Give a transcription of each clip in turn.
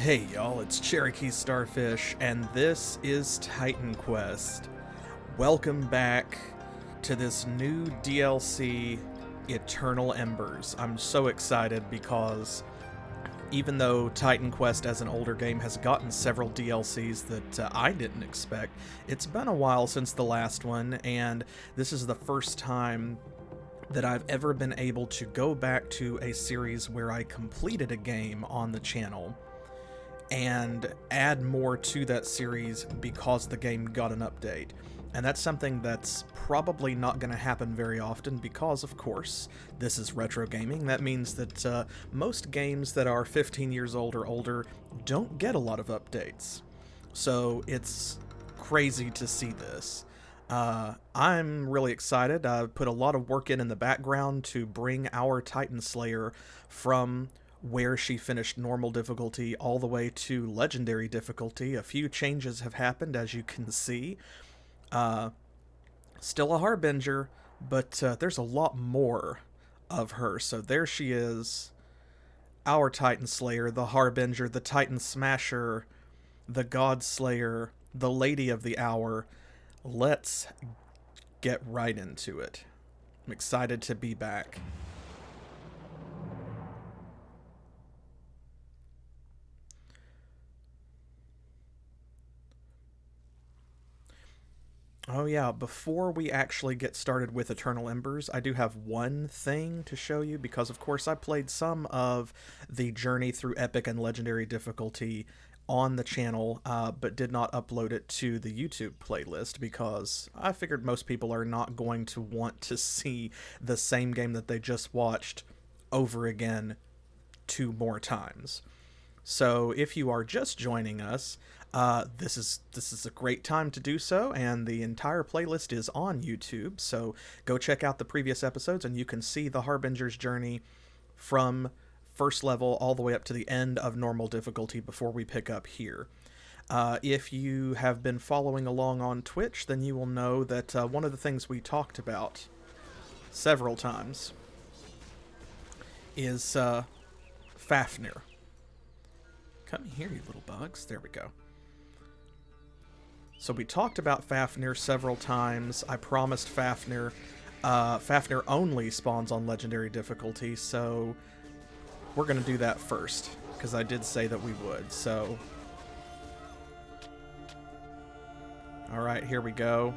Hey y'all, it's CherokeeStarfish, and this is Titan Quest. Welcome back to this new DLC, Eternal Embers. I'm so excited because even though Titan Quest as an older game has gotten several DLCs that I didn't expect, it's been a while since the last one, and this is the first time that I've ever been able to go back to a series where I completed a game on the channel and add more to that series because the game got an update. And that's something that's probably not going to happen very often because, of course, this is retro gaming. That means that most games that are 15 years old or older don't get a lot of updates. So it's crazy to see this. I'm really excited. I've put a lot of work in the background to bring our Titan Slayer from where she finished normal difficulty all the way to legendary difficulty. A few changes have happened, as you can see. Still a Harbinger, but there's a lot more of her. So there she is, our Titan Slayer, the Harbinger, the Titan Smasher, the God Slayer, the Lady of the Hour. Let's get right into it. I'm excited to be back. Oh yeah, before we actually get started with Eternal Embers, I do have one thing to show you because of course I played some of the journey through epic and legendary difficulty on the channel, but did not upload it to the YouTube playlist because I figured most people are not going to want to see the same game that they just watched over again 2 more times. So if you are just joining us, this is a great time to do so, and the entire playlist is on YouTube. So go check out the previous episodes, and you can see the Harbinger's journey from first level all the way up to the end of normal difficulty before we pick up here. If you have been following along on Twitch, then you will know that one of the things we talked about several times is Fafnir. Come here, you little bugs. There we go. So we talked about Fafnir several times. I promised Fafnir. Fafnir only spawns on legendary difficulty, so we're going to do that first, because I did say that we would. So, alright, here we go.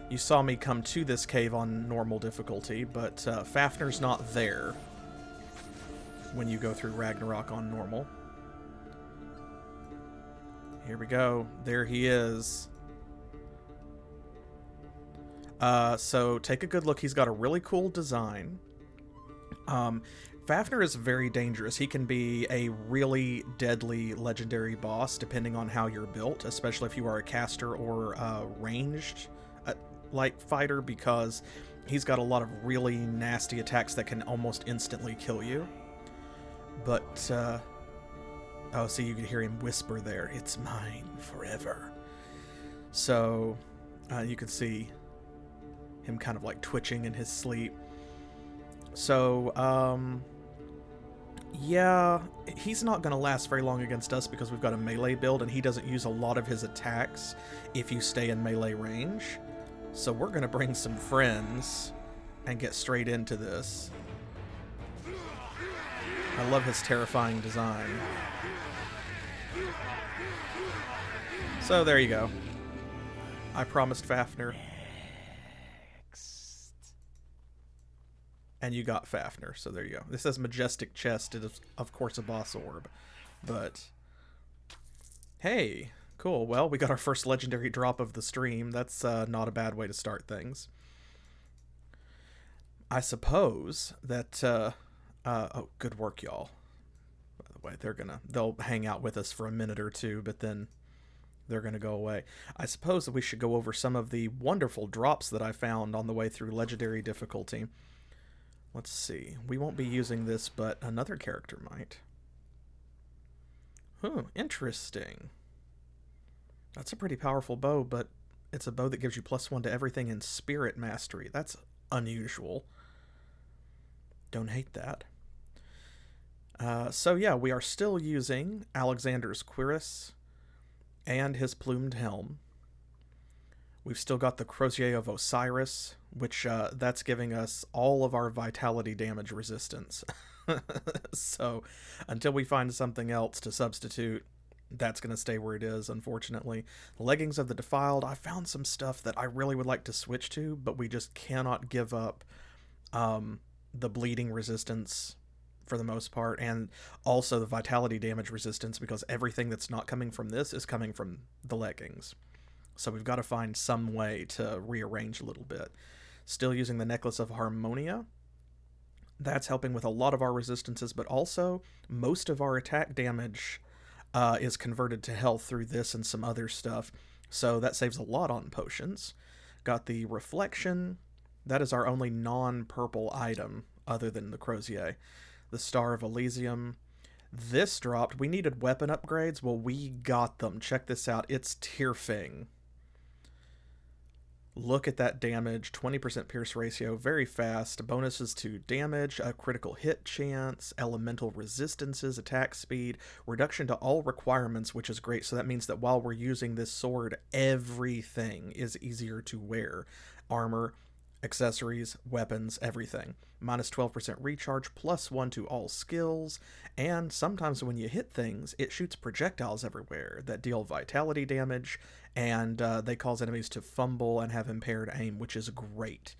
You saw me come to this cave on normal difficulty, but Fafnir's not there when you go through Ragnarok on normal. Here we go. There he is. So take a good look. He's got a really cool design. Fafnir is very dangerous. He can be a really deadly legendary boss depending on how you're built, especially if you are a caster or ranged like fighter, because he's got a lot of really nasty attacks that can almost instantly kill you. But, oh, see, you can hear him whisper there, "It's mine forever." So, you can see him kind of like twitching in his sleep. So, yeah, he's not going to last very long against us because we've got a melee build, and he doesn't use a lot of his attacks if you stay in melee range. So we're going to bring some friends and get straight into this. I love his terrifying design. So there you go. I promised Fafnir. And you got Fafnir, so there you go. This says Majestic Chest. It is, of course, a boss orb. But, hey, cool. Well, we got our first legendary drop of the stream. That's not a bad way to start things. I suppose that... oh, good work, y'all. By the way, they'll hang out with us for a minute or two, but then they're gonna go away. I suppose that we should go over some of the wonderful drops that I found on the way through legendary difficulty. Let's see. We won't be using this, but another character might. Interesting. That's a pretty powerful bow, but it's a bow that gives you +1 to everything in Spirit Mastery. That's unusual. Don't hate that. So yeah, we are still using Alexander's cuirass and his plumed helm. We've still got the Crozier of Osiris, which that's giving us all of our vitality damage resistance. So until we find something else to substitute, that's going to stay where it is, unfortunately. Leggings of the Defiled, I found some stuff that I really would like to switch to, but we just cannot give up the bleeding resistance for the most part, and also the vitality damage resistance, because everything that's not coming from this is coming from the leggings. So we've got to find some way to rearrange a little bit. Still using the Necklace of Harmonia. That's helping with a lot of our resistances, but also most of our attack damage is converted to health through this and some other stuff. So that saves a lot on potions. Got the Reflection. That is our only non-purple item other than the Crozier. The Star of Elysium. This dropped. We needed weapon upgrades. Well, we got them. Check this out. It's Tearfing. Look at that damage. 20% pierce ratio. Very fast. Bonuses to damage, a critical hit chance, elemental resistances, attack speed, reduction to all requirements, which is great. So that means that while we're using this sword, everything is easier to wear. Armor, accessories, weapons, everything. Minus 12% recharge, plus 1 to all skills, and sometimes when you hit things, it shoots projectiles everywhere that deal vitality damage, and they cause enemies to fumble and have impaired aim, which is great.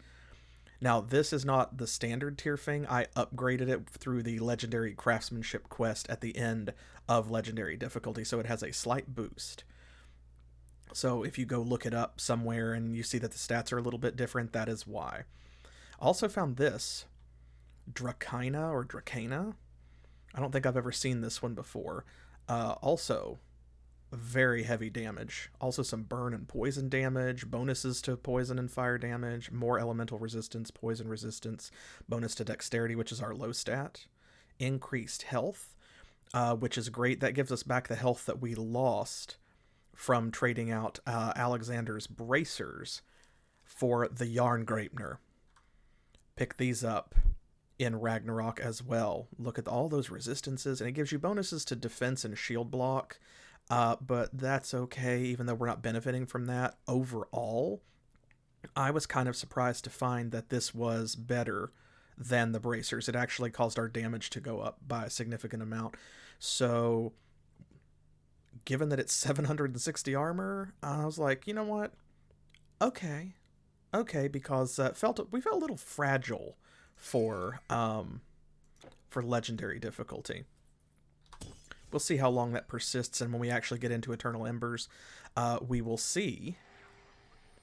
Now, this is not the standard Tearfing. I upgraded it through the Legendary Craftsmanship quest at the end of Legendary difficulty, so it has a slight boost. So if you go look it up somewhere and you see that the stats are a little bit different, that is why. Also found this, Dracana or Dracana. I don't think I've ever seen this one before. Also, very heavy damage. Also some burn and poison damage, bonuses to poison and fire damage, more elemental resistance, poison resistance, bonus to dexterity, which is our low stat, increased health, which is great. That gives us back the health that we lost from trading out Alexander's bracers for the Yarn Grapener. Pick these up in Ragnarok as well. Look at all those resistances, and it gives you bonuses to defense and shield block, but that's okay, even though we're not benefiting from that. Overall, I was kind of surprised to find that this was better than the bracers. It actually caused our damage to go up by a significant amount. So given that it's 760 armor, I was like, you know what? Okay, because we felt a little fragile for legendary difficulty. We'll see how long that persists, and when we actually get into Eternal Embers, we will see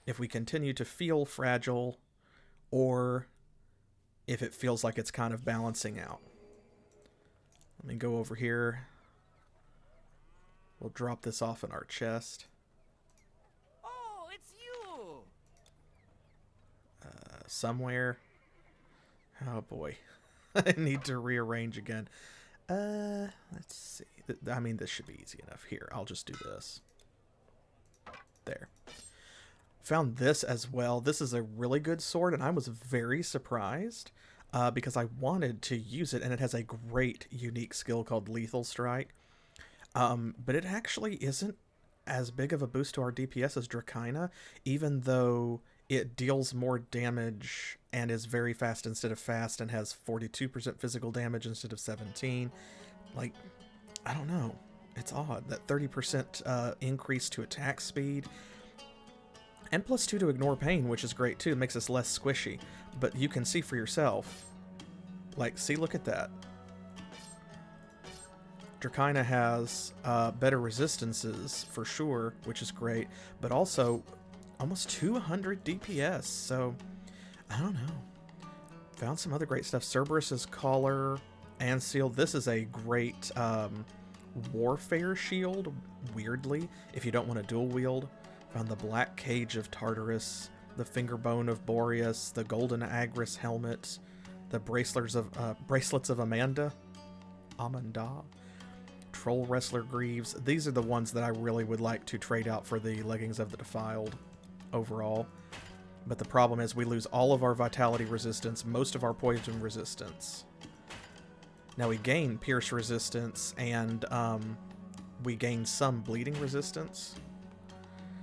if we continue to feel fragile or if it feels like it's kind of balancing out. Let me go over here. We'll drop this off in our chest. Oh, it's you! Somewhere. Oh boy. I need to rearrange again. Let's see. I mean, this should be easy enough. Here, I'll just do this. There. Found this as well. This is a really good sword, and I was very surprised because I wanted to use it, and it has a great unique skill called Lethal Strike. But it actually isn't as big of a boost to our DPS as Dracana, even though it deals more damage and is very fast instead of fast and has 42% physical damage instead of 17. Like, I don't know. It's odd. That 30% increase to attack speed and plus 2 to ignore pain, which is great too. It makes us less squishy. But you can see for yourself. Like, see, look at that. Dracana has better resistances for sure, which is great, but also almost 200 DPS, so I don't know. Found some other great stuff. Cerberus's Collar and Seal. This is a great warfare shield, weirdly, if you don't want to dual wield. Found the Black Cage of Tartarus, the Fingerbone of Boreas, the Golden Agris helmet, the bracelets of Amanda. Troll Wrestler Greaves. These are the ones that I really would like to trade out for the Leggings of the Defiled overall. But the problem is we lose all of our vitality resistance, most of our poison resistance. Now we gain pierce resistance and we gain some bleeding resistance.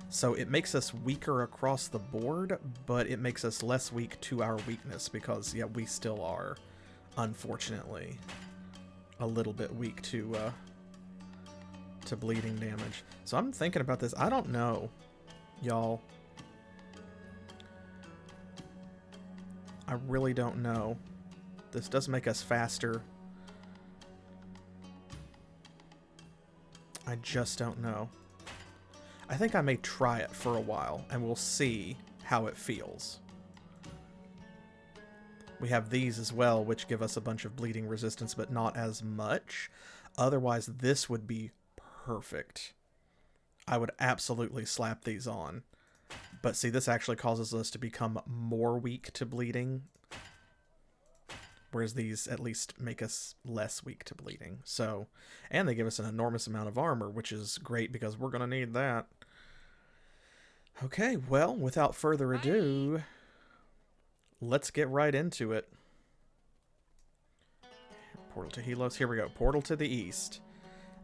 So it makes us weaker across the board, but it makes us less weak to our weakness because, yeah, we still are, unfortunately, a little bit weak to bleeding damage. So I'm thinking about this. I don't know, y'all. I really don't know. This does make us faster. I just don't know. I think I may try it for a while, and we'll see how it feels. We have these as well, which give us a bunch of bleeding resistance, but not as much. Otherwise, this would be perfect. I would absolutely slap these on. But see, this actually causes us to become more weak to bleeding, whereas these at least make us less weak to bleeding. So, and they give us an enormous amount of armor, which is great because we're going to need that. Okay, well, without further ado, let's get right into it. Portal to Helos. Here we go. Portal to the East.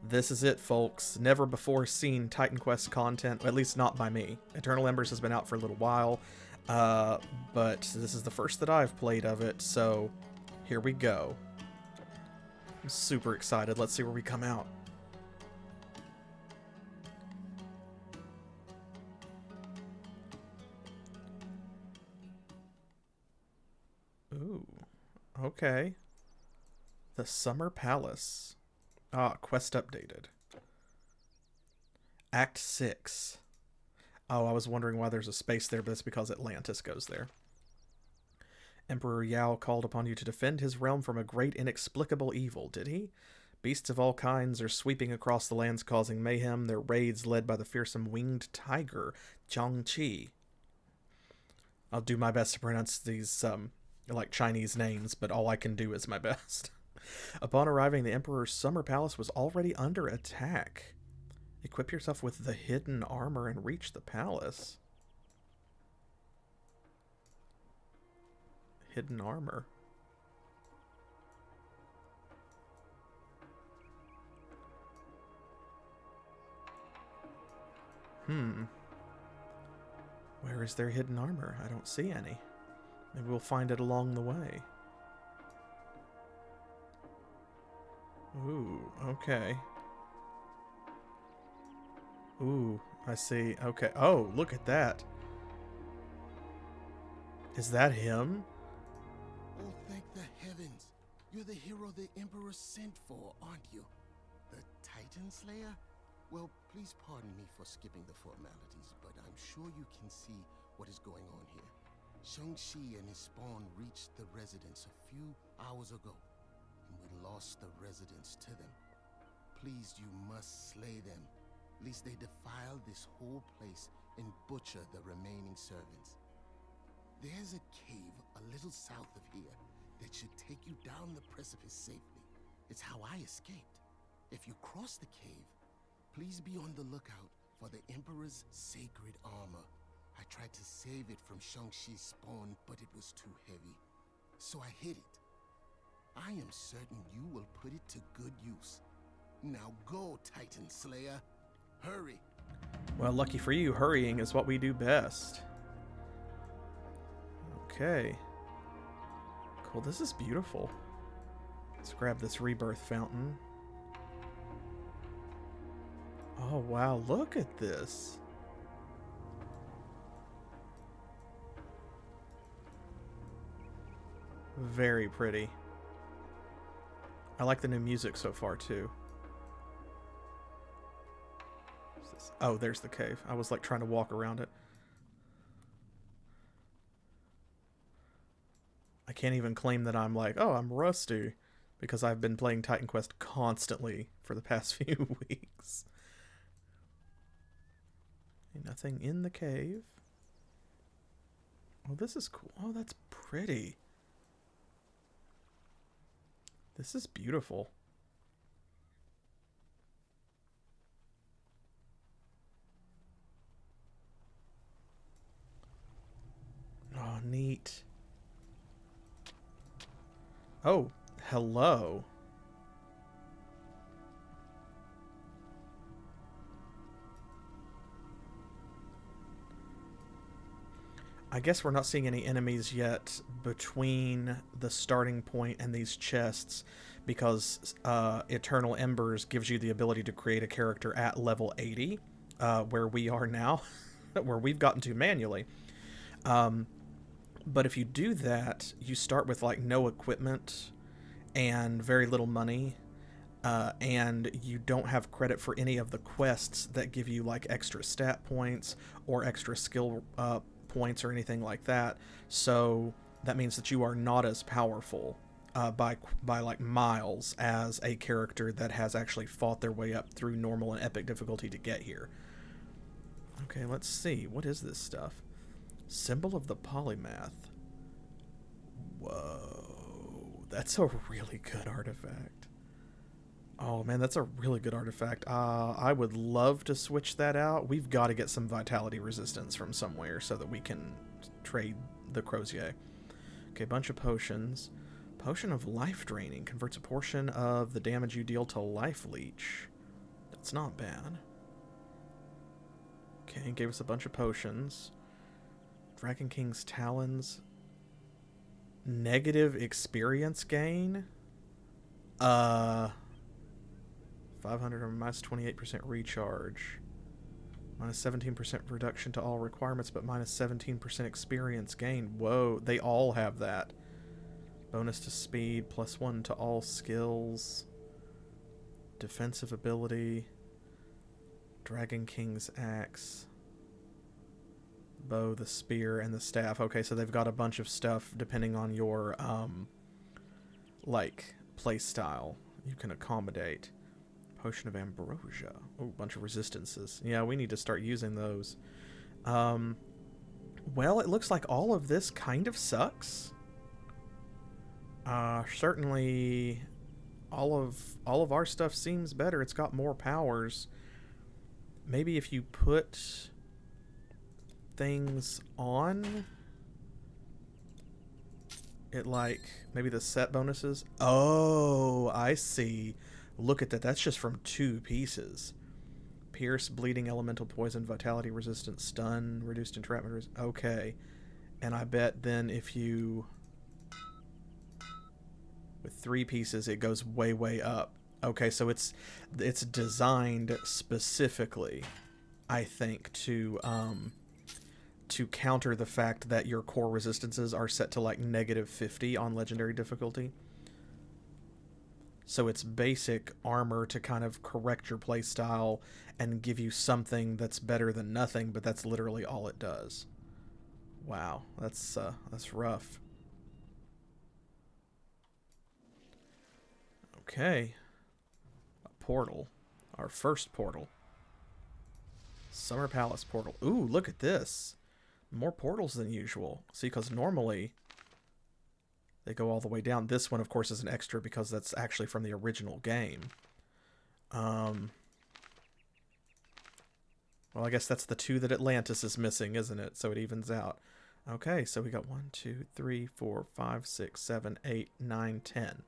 This is it, folks. Never before seen Titan Quest content, at least not by me. Eternal Embers has been out for a little while, but this is the first that I've played of it, so here we go. I'm super excited. Let's see where we come out. Ooh, okay. The Summer Palace. Ah, quest updated. Act 6. Oh, I was wondering why there's a space there, but it's because Atlantis goes there. Emperor Yao called upon you to defend his realm from a great inexplicable evil, did he? Beasts of all kinds are sweeping across the lands causing mayhem, their raids led by the fearsome winged tiger, Qiong Qi. I'll do my best to pronounce these, like Chinese names, but all I can do is my best. Upon arriving, the Emperor's summer palace was already under attack. Equip yourself with the hidden armor and reach the palace. Hidden armor. Where is their hidden armor? I don't see any. Maybe we'll find it along the way. Ooh, okay. Ooh, I see. Okay. Oh, look at that. Is that him? Oh, thank the heavens. You're the hero the Emperor sent for, aren't you? The Titan Slayer? Well, please pardon me for skipping the formalities, but I'm sure you can see what is going on here. Qiong Qi and his spawn reached the residence a few hours ago, and we lost the residents to them. Please, you must slay them, lest they defile this whole place and butcher the remaining servants. There's a cave a little south of here that should take you down the precipice safely. It's how I escaped. If you cross the cave, please be on the lookout for the Emperor's sacred armor. I tried to save it from Qiong Qi's spawn, but it was too heavy. So I hid it. I am certain you will put it to good use. Now go, Titan Slayer. Hurry. Well, lucky for you, hurrying is what we do best. Okay. Cool, this is beautiful. Let's grab this rebirth fountain. Oh, wow, look at this. Very pretty. I like the new music so far, too. Oh, there's the cave. I was, like, trying to walk around it. I can't even claim that I'm like, oh, I'm rusty, because I've been playing Titan Quest constantly for the past few weeks. Nothing in the cave. Oh, this is cool. Oh, that's pretty. This is beautiful. Oh, neat. Oh, hello. I guess we're not seeing any enemies yet between the starting point and these chests, because Eternal Embers gives you the ability to create a character at level 80, where we are now, where we've gotten to manually. But if you do that, you start with like no equipment and very little money, and you don't have credit for any of the quests that give you like extra stat points or extra skill points or anything like that. So that means that you are not as powerful by like miles as a character that has actually fought their way up through normal and epic difficulty to get here. Okay, let's see. What is this stuff? Symbol of the Polymath. Whoa, that's a really good artifact. Oh man, that's a really good artifact. I would love to switch that out. We've got to get some vitality resistance from somewhere so that we can trade the Crozier. Okay, bunch of potions. Potion of Life Draining converts a portion of the damage you deal to Life Leech. That's not bad. Okay, gave us a bunch of potions. Dragon King's Talons. Negative experience gain. 500 or minus 28% recharge. Minus 17% reduction to all requirements, but minus 17% experience gain. Whoa, they all have that. Bonus to speed, +1 to all skills. Defensive ability. Dragon King's Axe. Bow, the spear, and the staff. Okay, so they've got a bunch of stuff depending on your, like, play style you can accommodate. Potion of Ambrosia. Oh, bunch of resistances. Yeah, we need to start using those. Well, it looks like all of this kind of sucks. Certainly all of our stuff seems better. It's got more powers. Maybe if you put things on it, like maybe the set bonuses. Oh, I see. Look at that. That's just from 2 pieces. Pierce, bleeding, elemental poison, vitality resistance, stun, reduced entrapment. Okay. And I bet then if you... with 3 pieces, it goes way, way up. Okay, so it's designed specifically, I think, to counter the fact that your core resistances are set to like -50 on legendary difficulty. So it's basic armor to kind of correct your playstyle and give you something that's better than nothing, but that's literally all it does. Wow, that's rough. Okay. A portal. Our first portal. Summer Palace portal. Ooh, look at this. More portals than usual. See, because normally they go all the way down. This one, of course, is an extra because that's actually from the original game. Well, I guess that's the 2 that Atlantis is missing, isn't it? So it evens out. Okay, so we got 1, 2, 3, 4, 5, 6, 7, 8, 9, 10.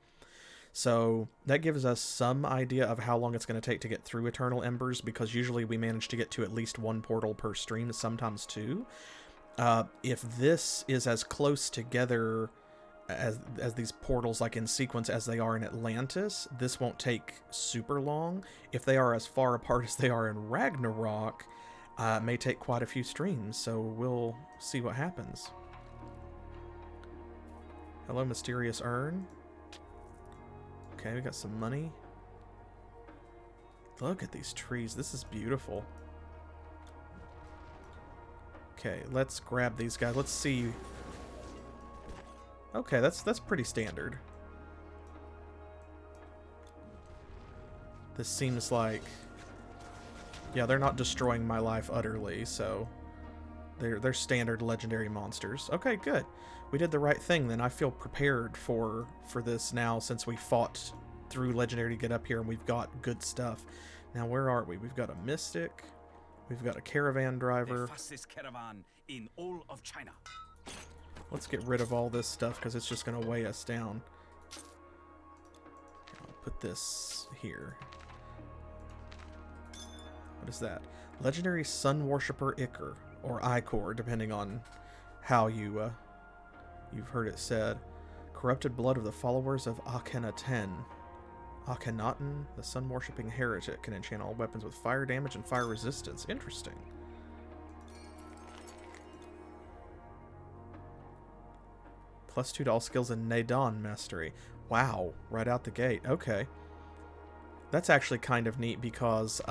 So that gives us some idea of how long it's going to take to get through Eternal Embers, because usually we manage to get to at least 1 portal per stream, sometimes 2. If this is as close together as these portals, like in sequence, as they are in Atlantis, this won't take super long. If they are as far apart as they are in Ragnarok, it may take quite a few streams, so we'll see what happens. Hello, Mysterious Urn. Okay, we got some money. Look at these trees. This is beautiful. Okay, let's grab these guys. Let's see. Okay, that's pretty standard. This seems like... yeah, they're not destroying my life utterly, so... They're standard legendary monsters. Okay, good. We did the right thing then. I feel prepared for this now, since we fought through legendary to get up here and we've got good stuff. Now, where are we? We've got a mystic. We've got a caravan driver. The fastest caravan in all of China. Let's get rid of all this stuff because it's just going to weigh us down. I'll put this here. What is that? Legendary Sun Worshipper Ichor, or Icor, depending on how you've heard it said. Corrupted blood of the followers of Akhenaten. Akhenaten, the sun-worshipping heretic, can enchant all weapons with fire damage and fire resistance. Interesting. +2 to all skills in Nadon Mastery. Wow, right out the gate. Okay. That's actually kind of neat because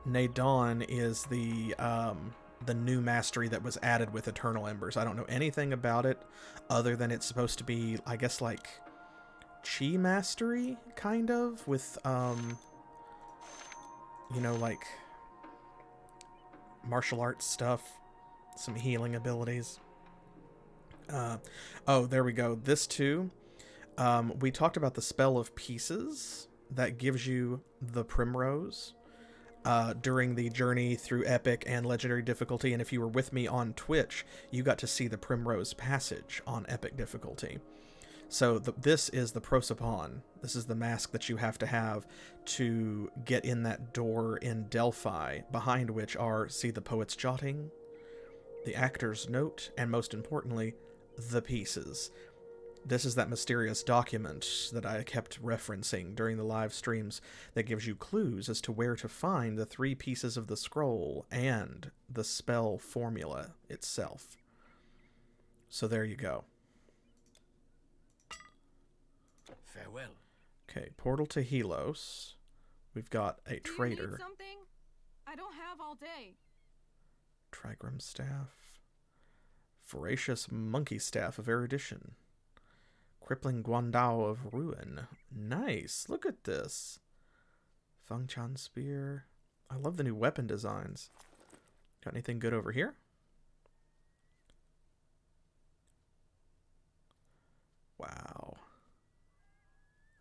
Nadon is the new mastery that was added with Eternal Embers. I don't know anything about it other than it's supposed to be, I guess, like Chi mastery, kind of, with, you know, like martial arts stuff, some healing abilities. Oh, there we go. This too. We talked about the spell of pieces that gives you the primrose during the journey through epic and legendary difficulty. And if you were with me on Twitch, you got to see the primrose passage on epic difficulty. So this is the prosopon. This is the mask that you have to get in that door in Delphi, behind which are, see, the poet's jotting, the actor's note, and most importantly, the pieces. This is that mysterious document that I kept referencing during the live streams that gives you clues as to where to find the 3 pieces of the scroll and the spell formula itself. So there you go. Farewell. Okay, portal to Helos. We've got a trader. Do you need something? I don't have all day. Trigram staff. Voracious monkey staff of erudition. Crippling Guandao of ruin. Nice. Look at this. Fengchan spear. I love the new weapon designs. Got anything good over here? Wow.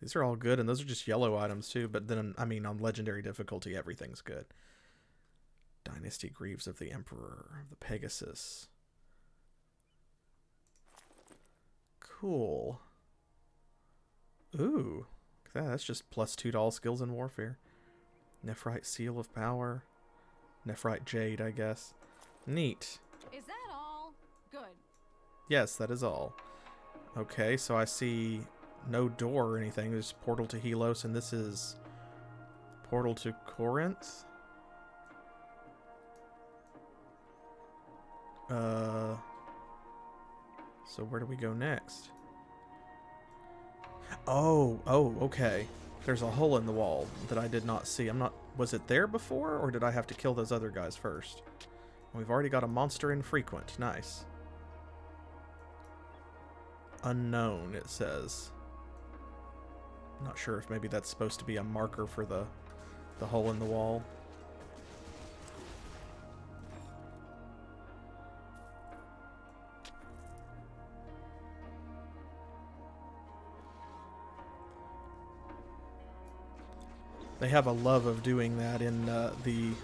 These are all good, and those are just yellow items too, but then, I mean, on legendary difficulty, everything's good. Dynasty Greaves of the Emperor, of the Pegasus. Cool. Ooh, that's just +2 to all skills in warfare. Nephrite Seal of Power. Nephrite Jade, I guess. Neat. Is that all? Good. Yes, that is all. Okay, so I see no door or anything. There's portal to Helos, and this is portal to Corinth. So where do we go next? Oh, okay. There's a hole in the wall that I did not see. Was it there before, or did I have to kill those other guys first? We've already got a monster infrequent. Nice. Unknown, it says. Not sure if maybe that's supposed to be a marker for the hole in the wall. They have a love of doing that in the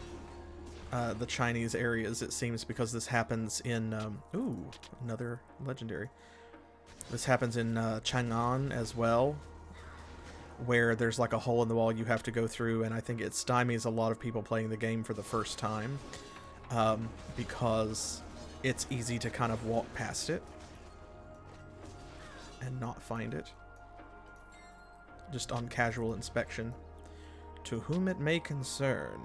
Chinese areas, it seems, because this happens in ooh, another legendary. This happens in Chang'an as well, where there's like a hole in the wall you have to go through, and I think it stymies a lot of people playing the game for the first time, because it's easy to kind of walk past it and not find it, just on casual inspection. To whom it may concern.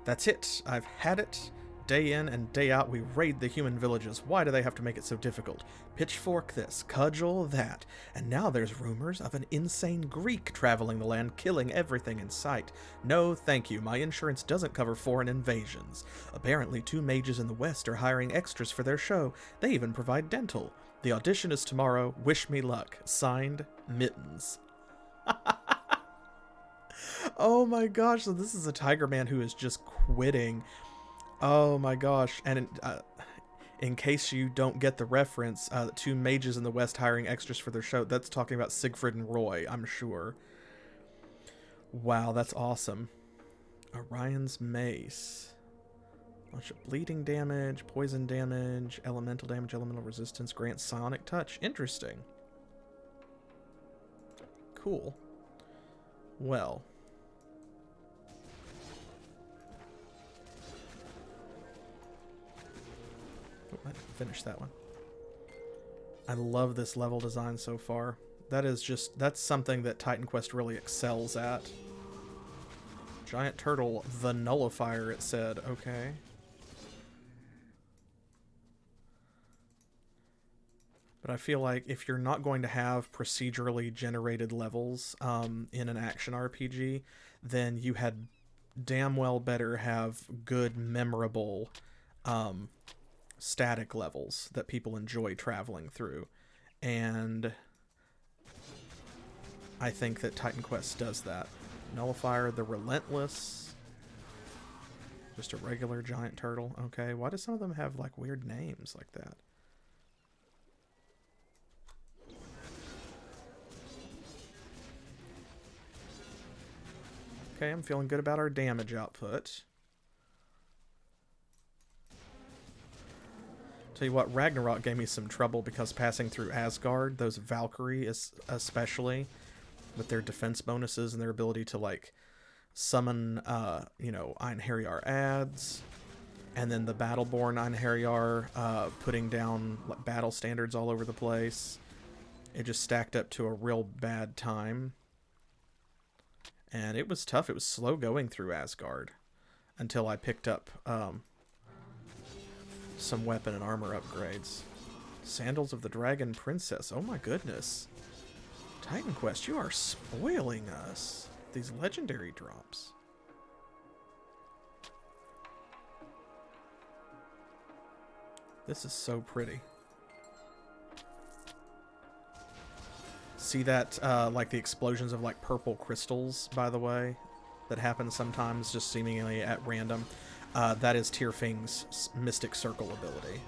That's it. I've had it. Day in and day out, we raid the human villages. Why do they have to make it so difficult? Pitchfork this, cudgel that. And now there's rumors of an insane Greek traveling the land, killing everything in sight. No, thank you. My insurance doesn't cover foreign invasions. Apparently, 2 mages in the West are hiring extras for their show. They even provide dental. The audition is tomorrow. Wish me luck. Signed, Mittens. Oh my gosh, so this is a Tiger Man who is just quitting. Oh my gosh. And in case you don't get the reference, 2 mages in the West hiring extras for their show, that's talking about Siegfried and Roy, I'm sure. Wow, that's awesome. Orion's Mace. Bunch of bleeding damage, poison damage, elemental resistance, grants psionic touch. Interesting. Cool. Well. Let's finish that one. I love this level design so far. That's something that Titan Quest really excels at. Giant turtle, the nullifier, it said. Okay. But I feel like if you're not going to have procedurally generated levels in an action RPG, then you had damn well better have good, memorable static levels that people enjoy traveling through. And I think that Titan Quest does that. Nullifier, the Relentless. Just a regular giant turtle. Okay, why do some of them have like weird names like that? Okay, I'm feeling good about our damage output. Tell you what, Ragnarok gave me some trouble because passing through Asgard, those Valkyrie especially, with their defense bonuses and their ability to like summon, Einherjar ads, and then the Battleborn Einherjar putting down battle standards all over the place. It just stacked up to a real bad time. And it was tough. It was slow going through Asgard until I picked up some weapon and armor upgrades. Sandals of the Dragon Princess. Oh my goodness. Titan Quest, you are spoiling us. These legendary drops. This is so pretty. See that, like the explosions of like purple crystals, by the way, that happen sometimes just seemingly at random. That is Tyrfing's Mystic Circle ability.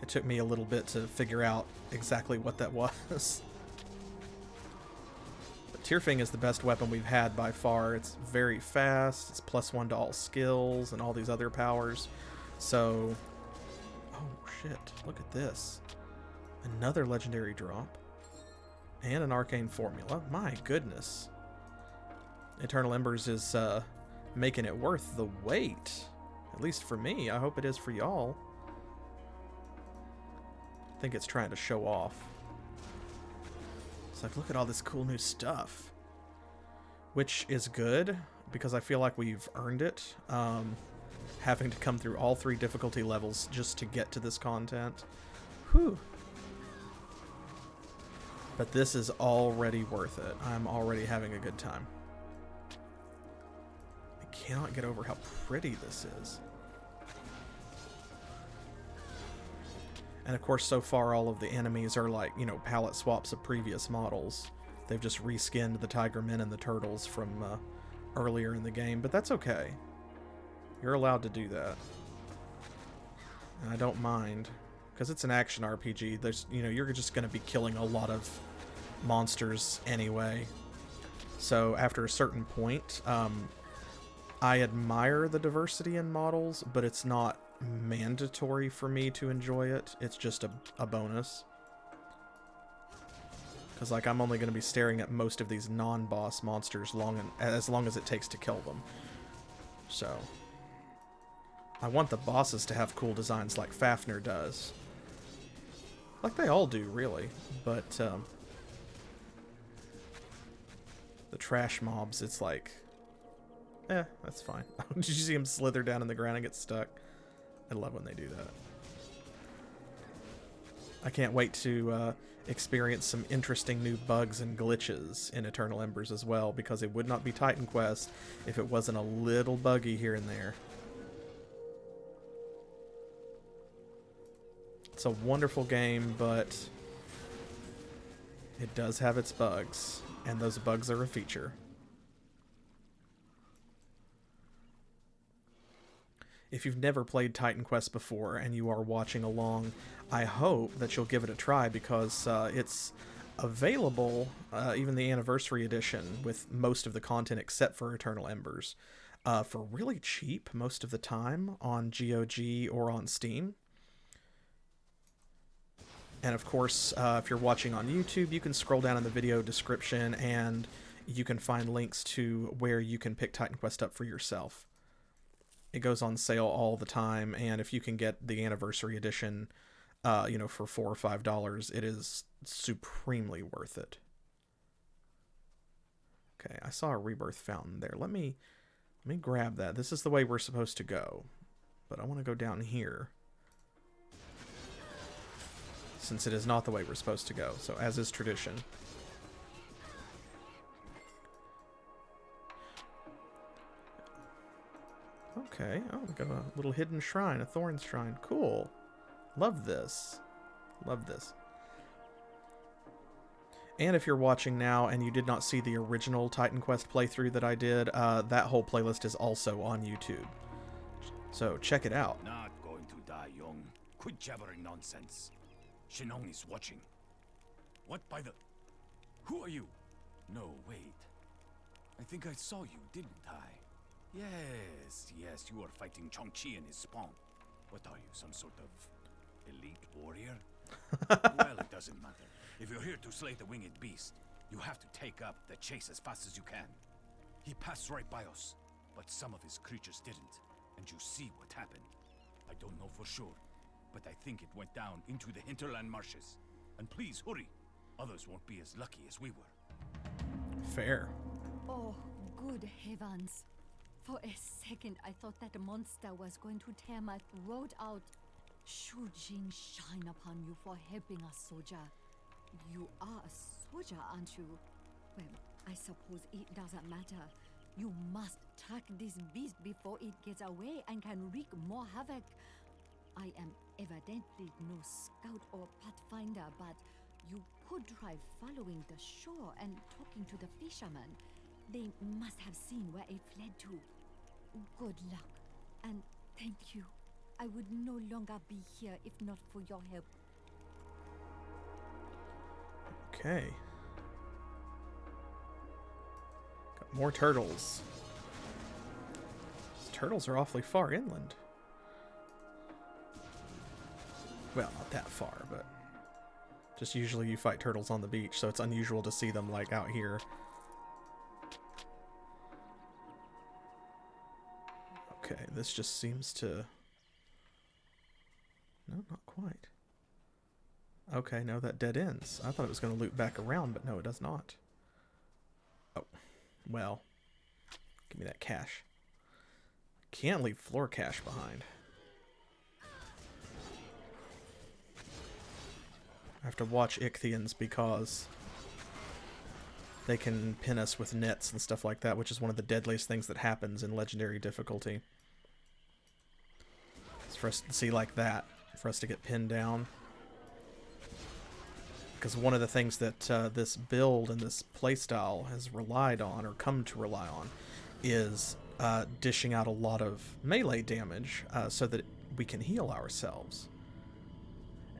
It took me a little bit to figure out exactly what that was. But Tyrfing is the best weapon we've had by far. It's very fast, it's +1 to all skills and all these other powers. So, oh shit, look at this. Another legendary drop. And an arcane formula. My goodness. Eternal Embers is making it worth the wait. At least for me. I hope it is for y'all. I think it's trying to show off. It's like, look at all this cool new stuff. Which is good, because I feel like we've earned it. Having to come through all 3 difficulty levels just to get to this content. Whew. But this is already worth it. I'm already having a good time. I cannot get over how pretty this is. And of course, so far, all of the enemies are like, palette swaps of previous models. They've just reskinned the Tiger Men and the Turtles from earlier in the game, but that's okay. You're allowed to do that. And I don't mind. Because it's an action RPG, there's, you're just going to be killing a lot of monsters anyway. So after a certain point, I admire the diversity in models, but it's not mandatory for me to enjoy it. It's just a bonus. Because like I'm only going to be staring at most of these non-boss monsters as long as it takes to kill them. So I want the bosses to have cool designs like Fafnir does. Like they all do, really. But the trash mobs, it's like, that's fine. Did you see him slither down in the ground and get stuck? I love when they do that. I can't wait to experience some interesting new bugs and glitches in Eternal Embers as well, because it would not be Titan Quest if it wasn't a little buggy here and there. It's a wonderful game, but it does have its bugs, and those bugs are a feature. If you've never played Titan Quest before and you are watching along, I hope that you'll give it a try, because it's available, even the Anniversary Edition, with most of the content except for Eternal Embers, for really cheap most of the time on GOG or on Steam. And of course, if you're watching on YouTube, you can scroll down in the video description and you can find links to where you can pick Titan Quest up for yourself. It goes on sale all the time, and if you can get the anniversary edition, you know, for $4 or $5, it is supremely worth it. Okay, I saw a rebirth fountain there. Let me grab that. This is the way we're supposed to go, but I want to go down here, since it is not the way we're supposed to go. So, as is tradition. Okay, oh, we got a little hidden shrine, a Thorns Shrine. Cool. Love this. Love this. And if you're watching now and you did not see the original Titan Quest playthrough that I did, that whole playlist is also on YouTube. So check it out. Not going to die young. Quit jabbering nonsense. Shinong is watching. What by the... Who are you? No, wait. I think I saw you, didn't I? Yes, you are fighting Qiong Qi and his spawn. What are you, some sort of elite warrior? Well, it doesn't matter. If you're here to slay the winged beast, you have to take up the chase as fast as you can. He passed right by us, but some of his creatures didn't, and you see what happened. I don't know for sure, but I think it went down into the hinterland marshes. And please, hurry. Others won't be as lucky as we were. Fair. Oh, good heavens. For a second, I thought that monster was going to tear my throat out. Should Jing shine upon you for helping us, soldier. You are a soldier, aren't you? Well, I suppose it doesn't matter. You must track this beast before it gets away and can wreak more havoc. I am evidently no scout or pathfinder, but you could try following the shore and talking to the fishermen. They must have seen where it fled to. Good luck, and thank you. I would no longer be here if not for your help. Okay. Got more turtles. These turtles are awfully far inland. Well, not that far, but just usually you fight turtles on the beach, so it's unusual to see them like out here. Okay, this just seems to... No, not quite. Okay, no, that dead ends. I thought it was going to loop back around, but no, it does not. Oh, well. Give me that cash. Can't leave floor cash behind. I have to watch Ichthyans because they can pin us with nets and stuff like that, which is one of the deadliest things that happens in legendary difficulty. It's for us to see like that, for us to get pinned down. Because one of the things that this build and this playstyle has relied on, or come to rely on, is dishing out a lot of melee damage so that we can heal ourselves.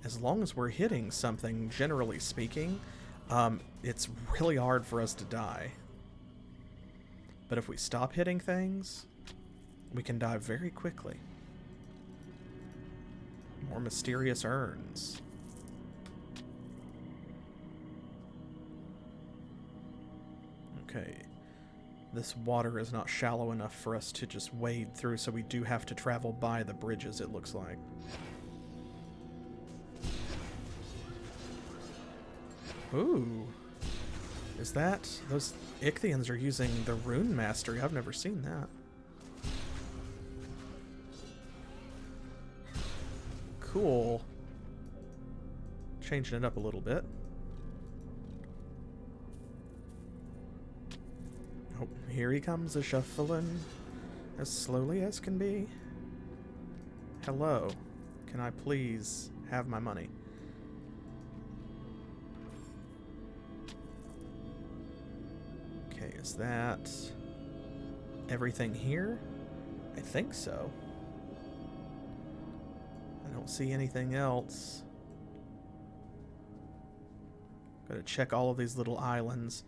As long as we're hitting something, generally speaking, it's really hard for us to die. But if we stop hitting things, we can die very quickly. More mysterious urns. Okay. This water is not shallow enough for us to just wade through, so we do have to travel by the bridges, it looks like. Ooh. Is that... Those Ichthyans are using the rune mastery. I've never seen that. Cool. Changing it up a little bit. Oh, here he comes, a-shuffling as slowly as can be. Hello. Can I please have my money? Okay, is that everything here? I think so. I don't see anything else. Gotta check all of these little islands.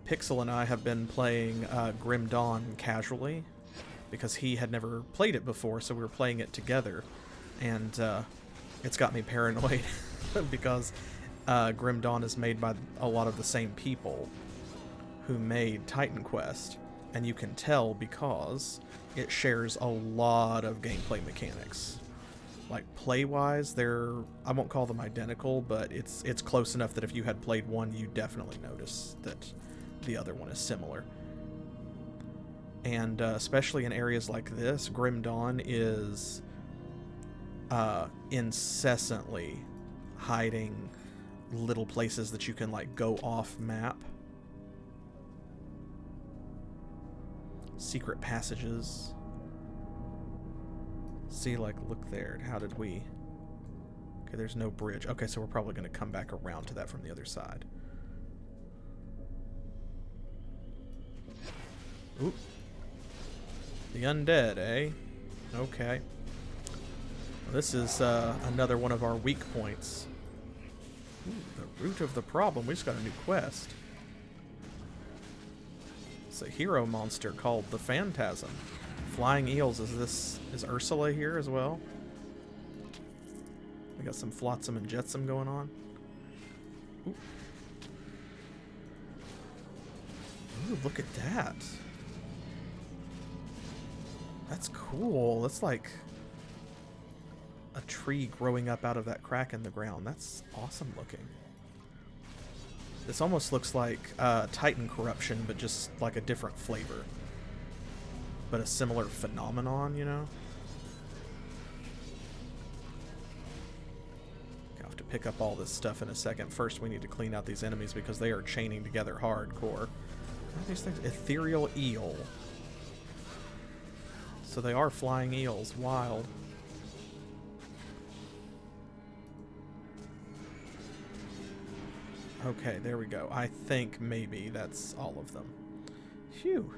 Pixel and I have been playing Grim Dawn casually because he had never played it before, so we were playing it together, and it's got me paranoid because Grim Dawn is made by a lot of the same people who made Titan Quest, And you can tell because it shares a lot of gameplay mechanics. Like, play-wise, I won't call them identical, but it's close enough that if you had played one, you definitely notice that the other one is similar. And especially in areas like this, Grim Dawn is incessantly hiding little places that you can, like, go off map. Secret passages. See, like, look there. How did we... Okay, there's no bridge. Okay, so we're probably going to come back around to that from the other side. Oop. The undead, eh? Okay. This is another one of our weak points. Ooh, the root of the problem. We just got a new quest. It's a hero monster called the Phantasm. Flying eels. Is Ursula here as well? We got some flotsam and jetsam going on. Ooh. Ooh, look at that. That's cool. That's like a tree growing up out of that crack in the ground. That's awesome looking. This almost looks like Titan corruption, but just like a different flavor. But a similar phenomenon, you know? I'll have to pick up all this stuff in a second. First, we need to clean out these enemies because they are chaining together hardcore. What are these things? Ethereal eel. So they are flying eels. Wild. Okay, there we go. I think maybe that's all of them. Phew.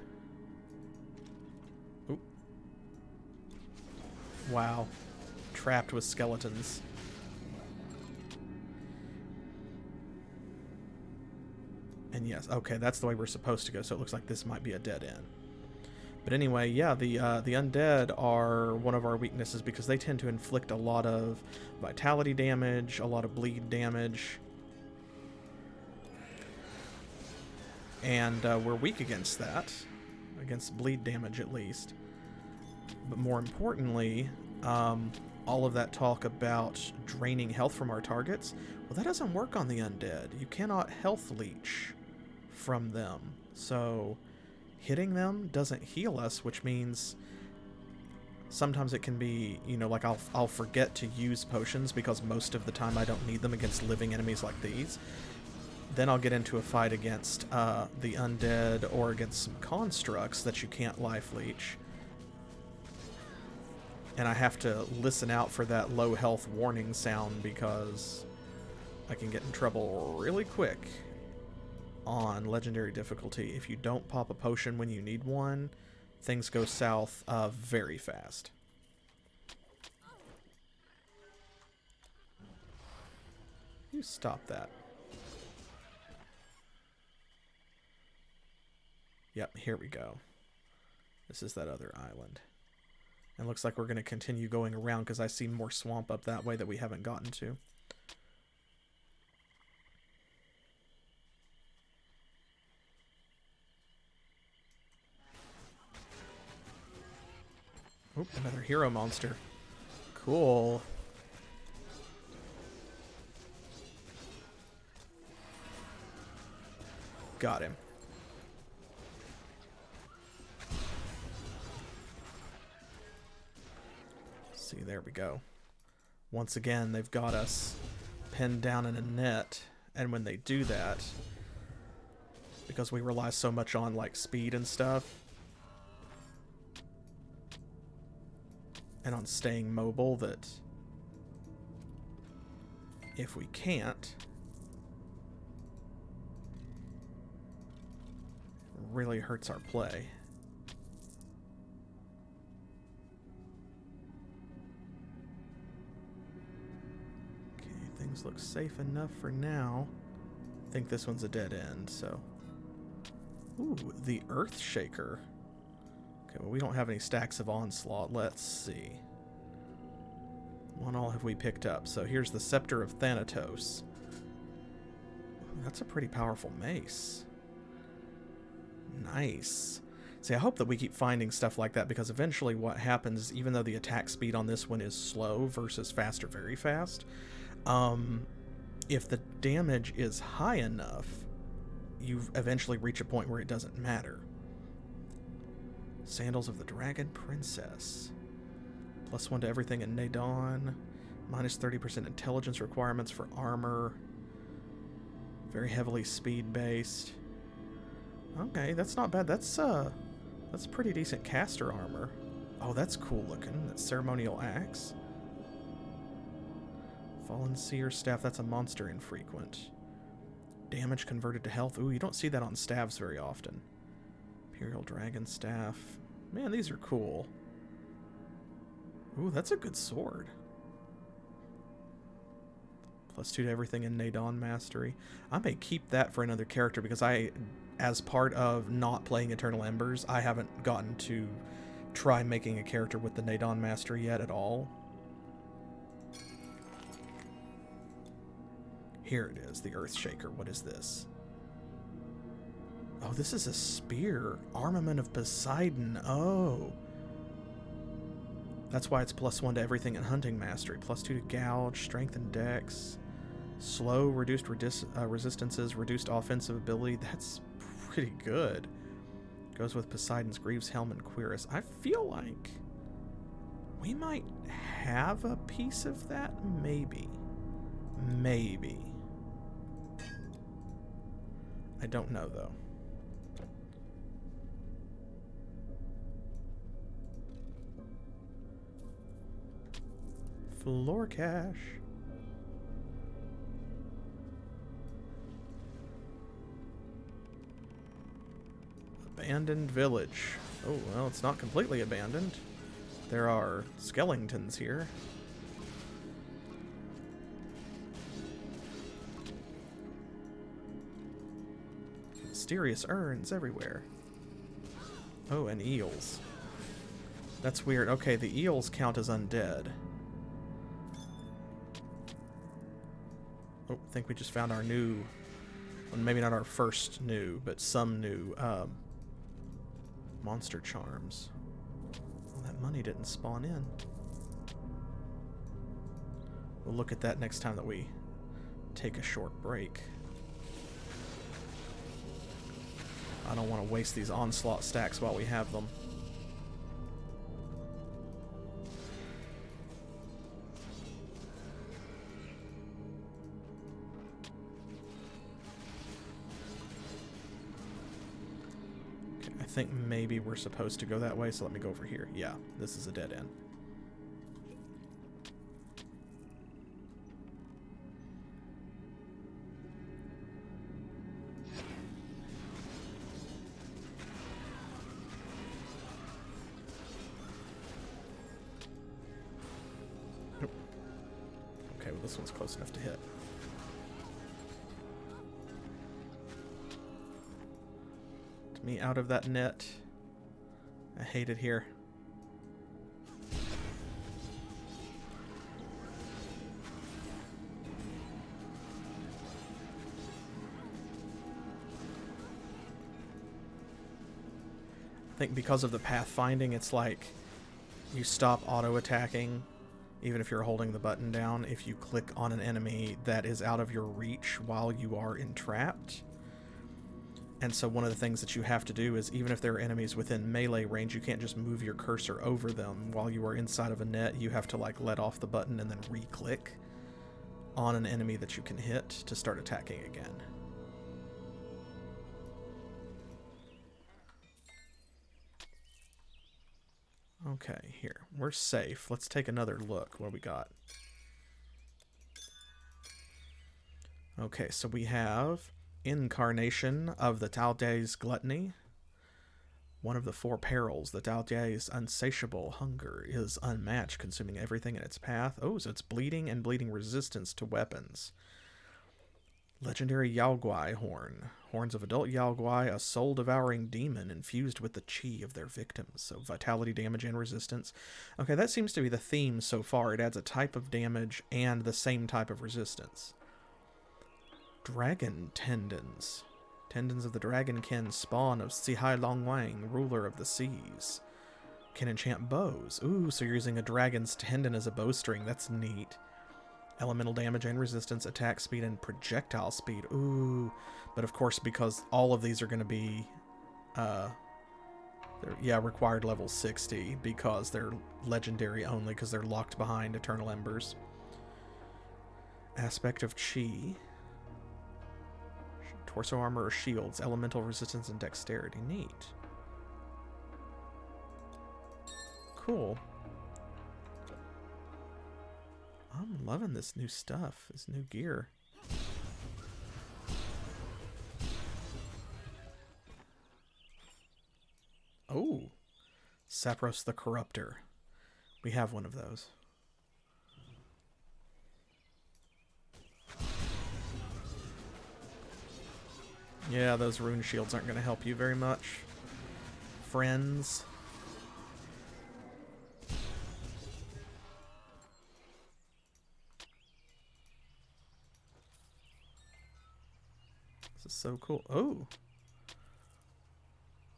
Oop. Wow. Trapped with skeletons. And yes, okay, that's the way we're supposed to go, so it looks like this might be a dead end. But anyway, yeah, the undead are one of our weaknesses because they tend to inflict a lot of vitality damage, a lot of bleed damage. And we're weak against that, against bleed damage at least. But more importantly, all of that talk about draining health from our targets, well, that doesn't work on the undead. You cannot health leech from them. So hitting them doesn't heal us, which means sometimes it can be, you know, like I'll forget to use potions because most of the time I don't need them against living enemies like these. Then I'll get into a fight against the undead or against some constructs that you can't life leech. And I have to listen out for that low health warning sound because I can get in trouble really quick on legendary difficulty. If you don't pop a potion when you need one, things go south very fast. You stop that. Yep, here we go. This is that other island. And looks like we're going to continue going around because I see more swamp up that way that we haven't gotten to. Oop, another hero monster. Cool. Got him. See, there we go. Once again, they've got us pinned down in a net, and when they do that, because we rely so much on like speed and stuff, and on staying mobile, that if we can't, it really hurts our play. Things look safe enough for now. I think this one's a dead end, so... Ooh, the Earth Shaker. Okay, well, we don't have any stacks of Onslaught. Let's see. What all have we picked up? So here's the Scepter of Thanatos. Ooh, that's a pretty powerful mace. Nice. See, I hope that we keep finding stuff like that, because eventually what happens is, even though the attack speed on this one is slow versus fast or very fast, if the damage is high enough, you eventually reach a point where it doesn't matter. Sandals of the Dragon Princess. +1 to everything in Nadon. -30% intelligence requirements for armor. Very heavily speed-based. Okay, that's not bad. That's pretty decent caster armor. Oh, that's cool looking. That ceremonial axe. Fallen Seer Staff, that's a monster infrequent. Damage converted to health. Ooh, you don't see that on staves very often. Imperial Dragon Staff. Man, these are cool. Ooh, that's a good sword. +2 to everything in Nadon Mastery. I may keep that for another character, because as part of not playing Eternal Embers, I haven't gotten to try making a character with the Nadon Mastery yet at all. Here it is, the Earthshaker. What is this? Oh, this is a spear. Armament of Poseidon. Oh. That's why it's +1 to everything in Hunting Mastery. +2 to Gouge, Strength and Dex. Slow, reduced resistances, reduced offensive ability. That's pretty good. Goes with Poseidon's Greaves Helm and Cuirass. I feel like we might have a piece of that. Maybe. Maybe. I don't know, though. Floor cache. Abandoned village. Oh, well, it's not completely abandoned. There are skeletons here. Mysterious urns everywhere. Oh, and eels. That's weird. Okay, the eels count as undead. Oh, I think we just found our new... Well, maybe not our first new, but some new monster charms. Well, that money didn't spawn in. We'll look at that next time that we take a short break. I don't want to waste these onslaught stacks while we have them. Okay, I think maybe we're supposed to go that way, so let me go over here. Yeah, this is a dead end. This one's close enough to hit. To me, out of that net. I hate it here. I think because of the pathfinding, it's like you stop auto-attacking. Even if you're holding the button down, if you click on an enemy that is out of your reach while you are entrapped. And so one of the things that you have to do is, even if there are enemies within melee range, you can't just move your cursor over them while you are inside of a net. You have to like let off the button and then re-click on an enemy that you can hit to start attacking again. Okay, here. We're safe. Let's take another look. What do we got? Okay, so we have Incarnation of the Talde's Gluttony. One of the 4 perils. The Talde's insatiable hunger is unmatched, consuming everything in its path. Oh, so it's bleeding and bleeding resistance to weapons. Legendary Yaoguai Horn. Horns of adult Yaoguai, a soul-devouring demon infused with the chi of their victims. So vitality, damage, and resistance. Okay, that seems to be the theme so far. It adds a type of damage and the same type of resistance. Dragon Tendons. Tendons of the Dragonkin, spawn of Sihai Longwang, ruler of the seas. Can enchant bows. Ooh, so you're using a dragon's tendon as a bowstring. That's neat. Elemental damage and resistance, attack speed, and projectile speed. Ooh. But of course, because all of these are going to be, required level 60, because they're legendary only, because they're locked behind Eternal Embers. Aspect of Qi. Torso armor or shields, elemental resistance and dexterity. Neat. Cool. I'm loving this new stuff, this new gear. Oh, Sapros the Corruptor. We have one of those. Yeah, those rune shields aren't going to help you very much, friends. This is so cool. Oh,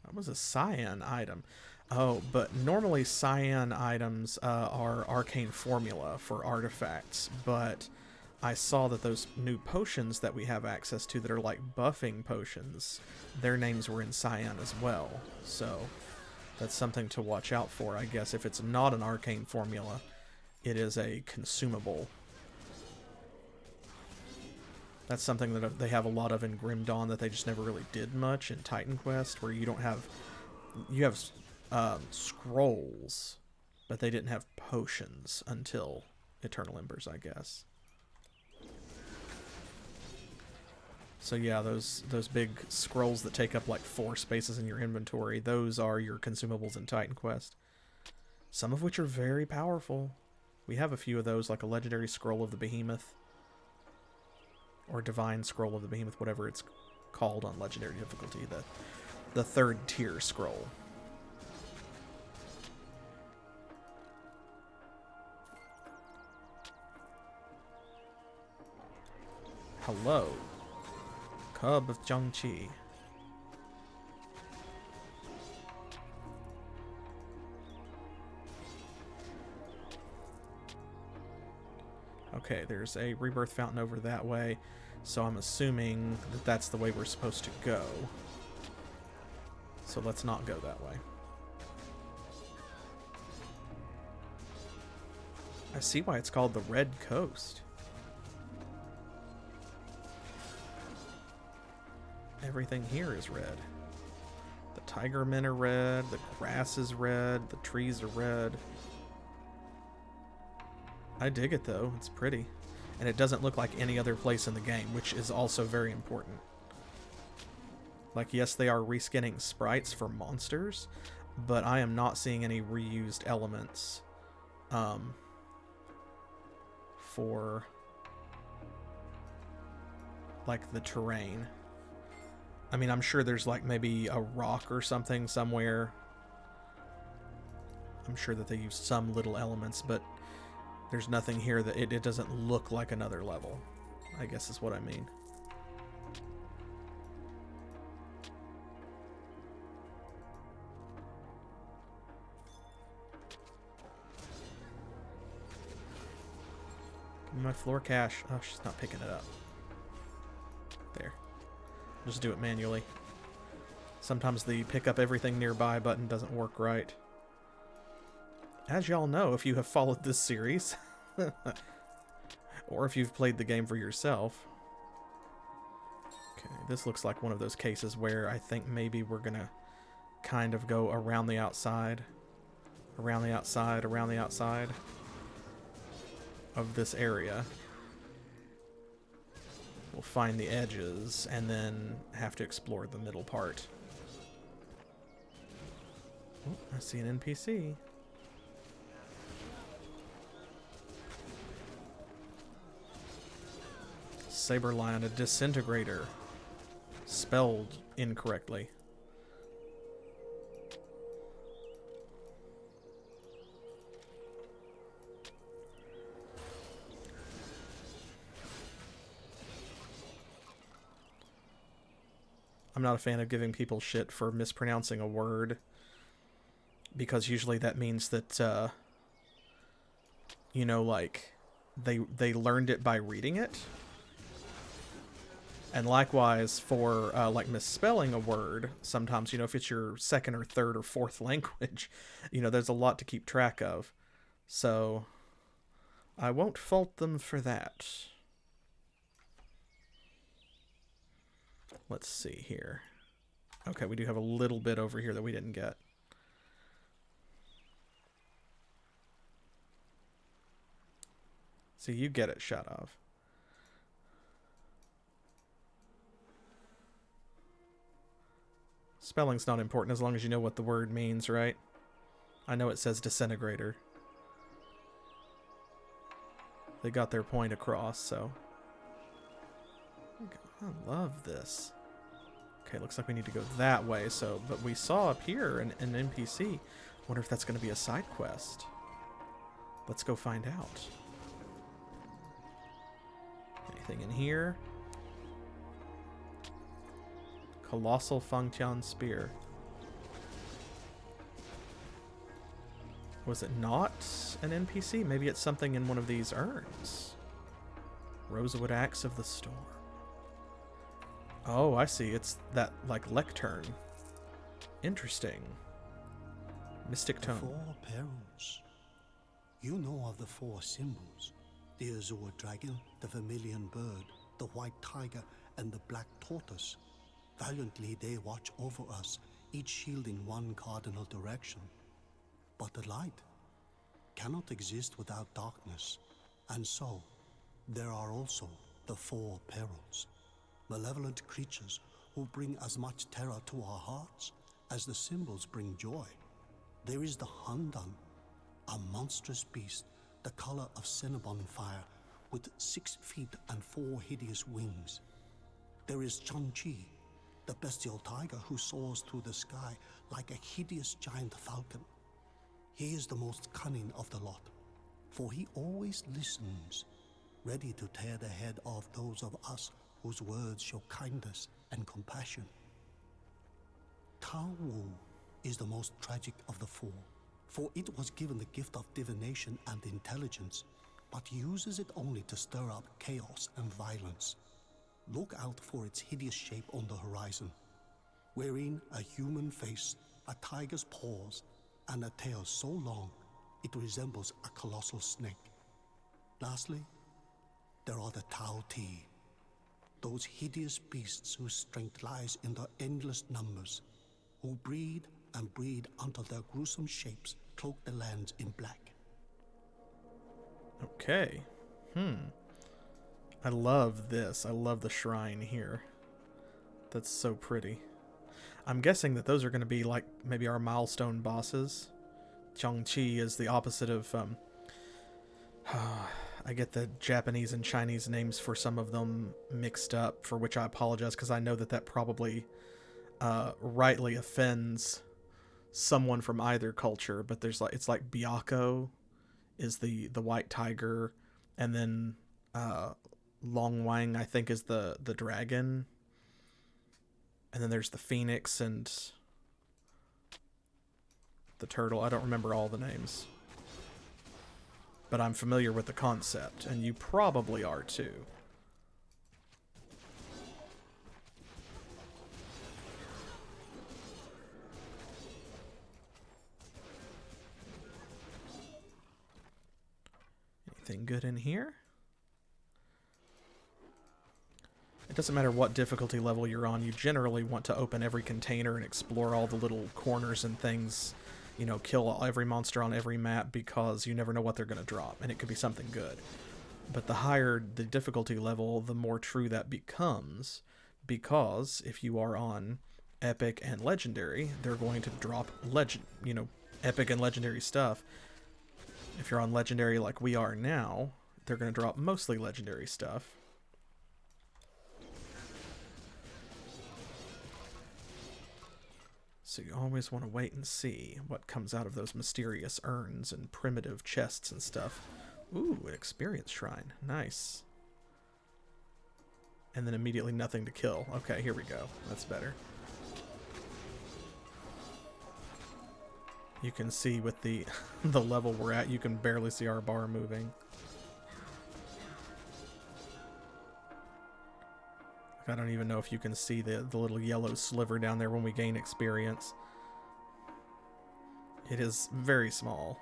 that was a cyan item. Oh, but normally cyan items are arcane formula for artifacts, but I saw that those new potions that we have access to that are like buffing potions, their names were in cyan as well. So that's something to watch out for, I guess. If it's not an arcane formula, it is a consumable. That's something that they have a lot of in Grim Dawn that they just never really did much in Titan Quest, where you don't have... You have scrolls, but they didn't have potions until Eternal Embers, I guess. So yeah, those big scrolls that take up like 4 spaces in your inventory, those are your consumables in Titan Quest. Some of which are very powerful. We have a few of those, like a legendary scroll of the Behemoth. Or divine scroll of the Behemoth, whatever it's called on legendary difficulty. The 3rd tier scroll. Hello. Cub of Qiong Qi. Okay, there's a rebirth fountain over that way, so I'm assuming that that's the way we're supposed to go. So let's not go that way. I see why it's called the Red Coast. Everything here is red. The tiger men are red, the grass is red, the trees are red. I dig it though, it's pretty. And it doesn't look like any other place in the game, which is also very important. Like, yes, they are reskinning sprites for monsters, but I am not seeing any reused elements for like the terrain. I mean, I'm sure there's like maybe a rock or something somewhere. I'm sure that they use some little elements, but there's nothing here that it doesn't look like another level, I guess is what I mean. Give me my floor cache. Oh, she's not picking it up. There. Just do it manually. Sometimes the pick up everything nearby button doesn't work right. As y'all know, if you have followed this series, or if you've played the game for yourself. Okay, this looks like one of those cases where I think maybe we're gonna kind of go around the outside, around the outside, around the outside of this area. We'll find the edges and then have to explore the middle part. Oh, I see an NPC. Saber Lion, a disintegrator. Spelled incorrectly. I'm not a fan of giving people shit for mispronouncing a word, because usually that means that, you know, like, they learned it by reading it. And likewise for, like, misspelling a word, sometimes, you know, if it's your second or third or fourth language, you know, there's a lot to keep track of. So, I won't fault them for that. Let's see here. Okay, we do have a little bit over here that we didn't get. See, you get it, Shadov. Spelling's not important as long as you know what the word means, right? I know it says disintegrator. They got their point across, so... I love this. Okay, looks like we need to go that way, so... But we saw up here an NPC. Wonder if that's going to be a side quest. Let's go find out. Anything in here? Colossal Fengtian Spear. Was it not an NPC? Maybe it's something in one of these urns. Rosewood Axe of the Storm. Oh, I see. It's that, like, lectern. Interesting. Mystic Tome. 4 perils. You know of the 4 symbols. The azure dragon, the vermilion bird, the white tiger, and the black tortoise. Valiantly they watch over us, each shielding one cardinal direction. But the light cannot exist without darkness, and so there are also the 4 perils. Malevolent creatures who bring as much terror to our hearts as the symbols bring joy. There is the Handan, a monstrous beast the color of Cinnabon fire, with 6 feet and 4 hideous wings. There is Qiong Qi, the bestial tiger who soars through the sky like a hideous giant falcon. He is the most cunning of the lot, for he always listens, ready to tear the head off those of us whose words show kindness and compassion. Tao Wu is the most tragic of the 4, for it was given the gift of divination and intelligence, but uses it only to stir up chaos and violence. Look out for its hideous shape on the horizon, wearing a human face, a tiger's paws, and a tail so long it resembles a colossal snake. Lastly, there are the Tao Ti, those hideous beasts whose strength lies in their endless numbers, who breed and breed until their gruesome shapes cloak the lands in black. Okay. I love this. I love the shrine here. That's so pretty. I'm guessing that those are going to be like maybe our milestone bosses. Qiong Qi is the opposite of I get the Japanese and Chinese names for some of them mixed up, for which I apologize, because I know that that probably rightly offends someone from either culture. But there's like, it's like Byakko is the white tiger, and then Long Wang, I think, is the dragon, and then there's the phoenix and the turtle. I don't remember all the names, but I'm familiar with the concept, and you probably are too. Anything good in here? It doesn't matter what difficulty level you're on, you generally want to open every container and explore all the little corners and things, you know, kill every monster on every map, because you never know what they're going to drop, and it could be something good. But the higher the difficulty level, the more true that becomes, because if you are on epic and legendary, they're going to drop epic and legendary stuff. If you're on legendary like we are now, they're going to drop mostly legendary stuff. So you always want to wait and see what comes out of those mysterious urns and primitive chests and stuff. Ooh, an experience shrine. Nice. and then immediately nothing to kill. Okay, here we go. That's better. You can see with the the level we're at, you can barely see our bar moving. I don't even know if you can see the little yellow sliver down there when we gain experience. It is very small.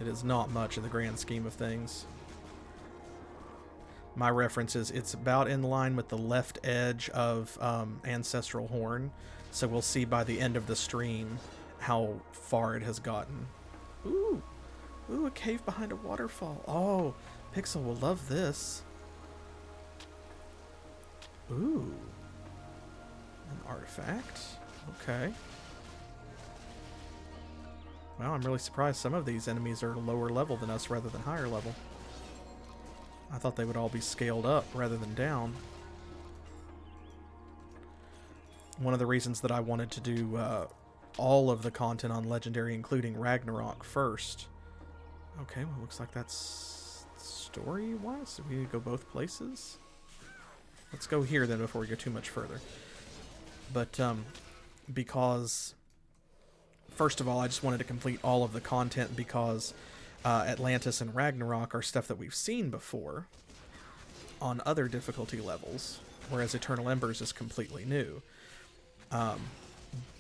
It is not much in the grand scheme of things. My reference is it's about in line with the left edge of Ancestral Horn, so we'll see by the end of the stream how far it has gotten. Ooh, ooh, a cave behind a waterfall. Oh, Pixel will love this. Ooh, an artifact. Okay. Wow, I'm really surprised some of these enemies are lower level than us rather than higher level. I thought they would all be scaled up rather than down. One of the reasons that I wanted to do all of the content on Legendary, including Ragnarok, first. Okay, well, looks like that's story-wise. Do we need to go both places? Let's go here then before we go too much further. But because, first of all, I just wanted to complete all of the content because Atlantis and Ragnarok are stuff that we've seen before on other difficulty levels, whereas Eternal Embers is completely new.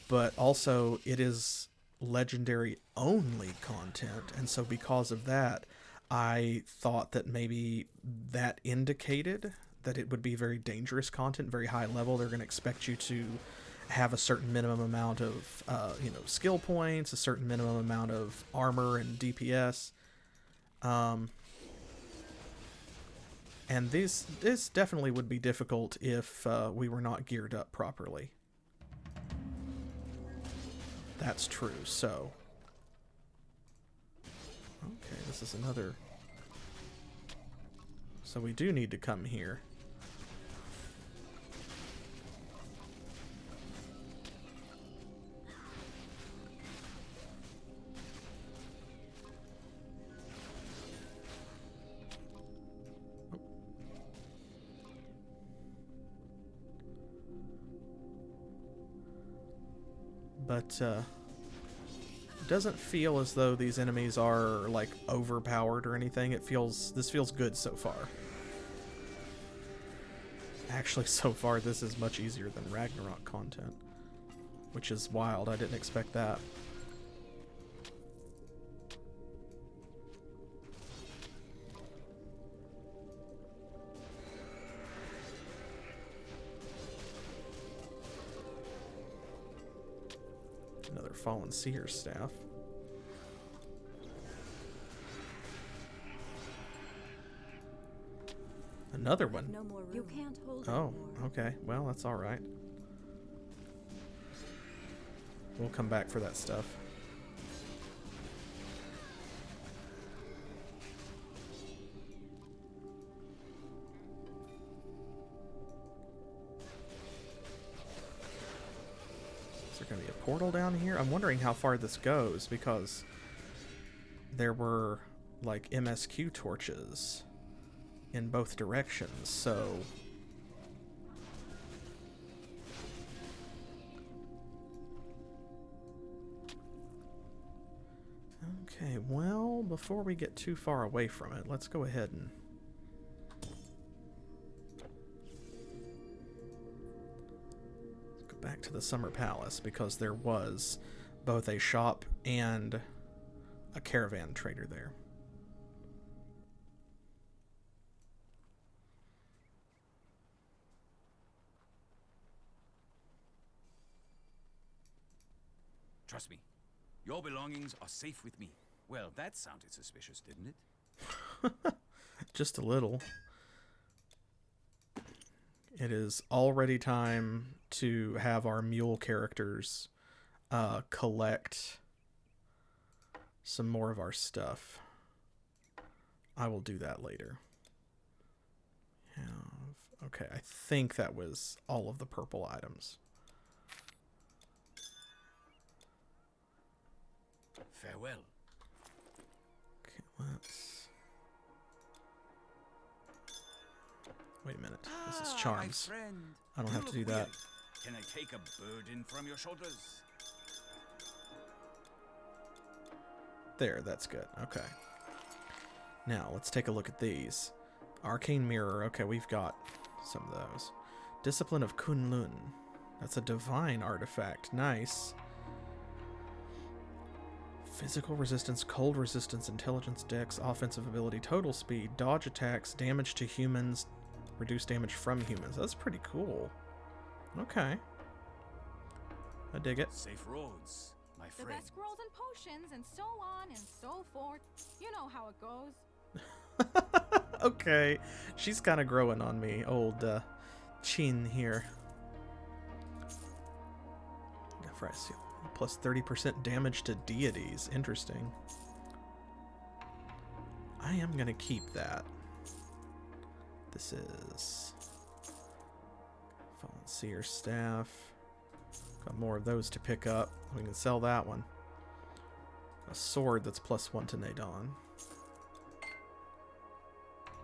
But also, it is Legendary only content, and so because of that, I thought that maybe that indicated that it would be very dangerous content, very high level. They're going to expect you to have a certain minimum amount of, skill points, a certain minimum amount of armor and DPS. And this definitely would be difficult if we were not geared up properly. That's true, so... Okay, this is another... So we do need to come here. But it doesn't feel as though these enemies are like overpowered or anything. This feels good so far. Actually, so far this is much easier than Ragnarok content, which is wild. I didn't expect that. Another Fallen Seer's staff. Another one. No more room. You can't hold Oh, okay. Well, that's all right. We'll come back for that stuff. Is there going to be a portal down here? I'm wondering how far this goes because there were like MSQ torches in both directions, so okay, well, before we get too far away from it, let's go ahead and go back to the Summer Palace because there was both a shop and a caravan trader there. Trust me, your belongings are safe with me. Well, that sounded suspicious, didn't it? Just a little. It is already time to have our mule characters collect some more of our stuff. I will do that later. Okay, I think that was all of the purple items. Farewell. Okay, let's... Wait a minute. This is My charms. friend. I don't You have to look do that. weary. Can I take a burden from your shoulders? There, that's good. Okay. Now, let's take a look at these. Arcane Mirror. Okay, we've got some of those. Discipline of Kunlun. That's a divine artifact. Nice. Physical resistance, cold resistance, intelligence, dex, offensive ability, total speed, dodge attacks, damage to humans, reduce damage from humans. That's pretty cool. Okay. I dig it. Safe roads, my The friend. best scrolls and potions, and so on and so forth. You know how it goes. Okay. She's kind of growing on me. Old Chin here. Plus 30% damage to deities. Interesting. I am going to keep that. This is Fallen Seer Staff. Got more of those to pick up. We can sell that one. A sword that's +1 to Nadon.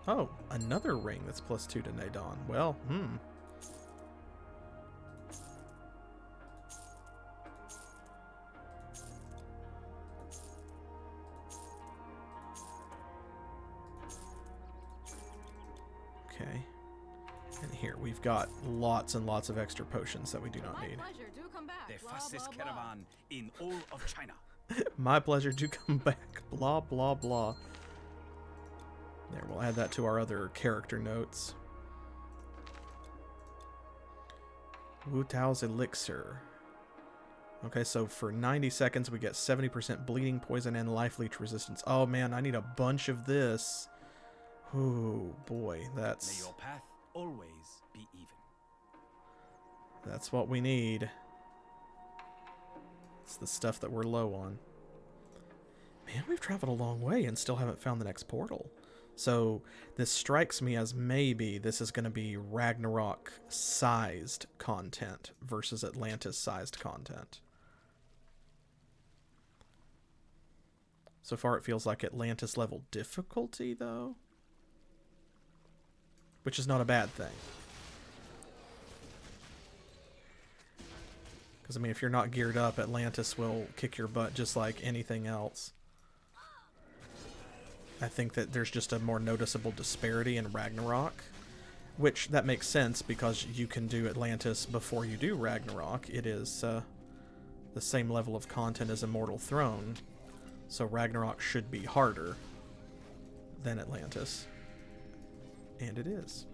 Oh, another ring that's +2 to Nadon. Well, Okay. And here, we've got lots and lots of extra potions that we do not My need. pleasure. Do come back. The Blah, fastest blah, blah. caravan in all of China. My pleasure to come back. Blah, blah, blah. There, we'll add that to our other character notes. Wu Tao's Elixir. Okay, so for 90 seconds we get 70% bleeding, poison, and life leech resistance. Oh man, I need a bunch of this. Oh boy, May that's your path always be even. what we need. It's the stuff that we're low on. Man, we've traveled a long way and still haven't found the next portal. So this strikes me as maybe this is going to be Ragnarok-sized content versus Atlantis-sized content. So far it feels like Atlantis-level difficulty, though. Which is not a bad thing. Because, I mean, if you're not geared up, Atlantis will kick your butt just like anything else. I think that there's just a more noticeable disparity in Ragnarok, which that makes sense because you can do Atlantis before you do Ragnarok. It is the same level of content as Immortal Throne, so Ragnarok should be harder than Atlantis. And it is.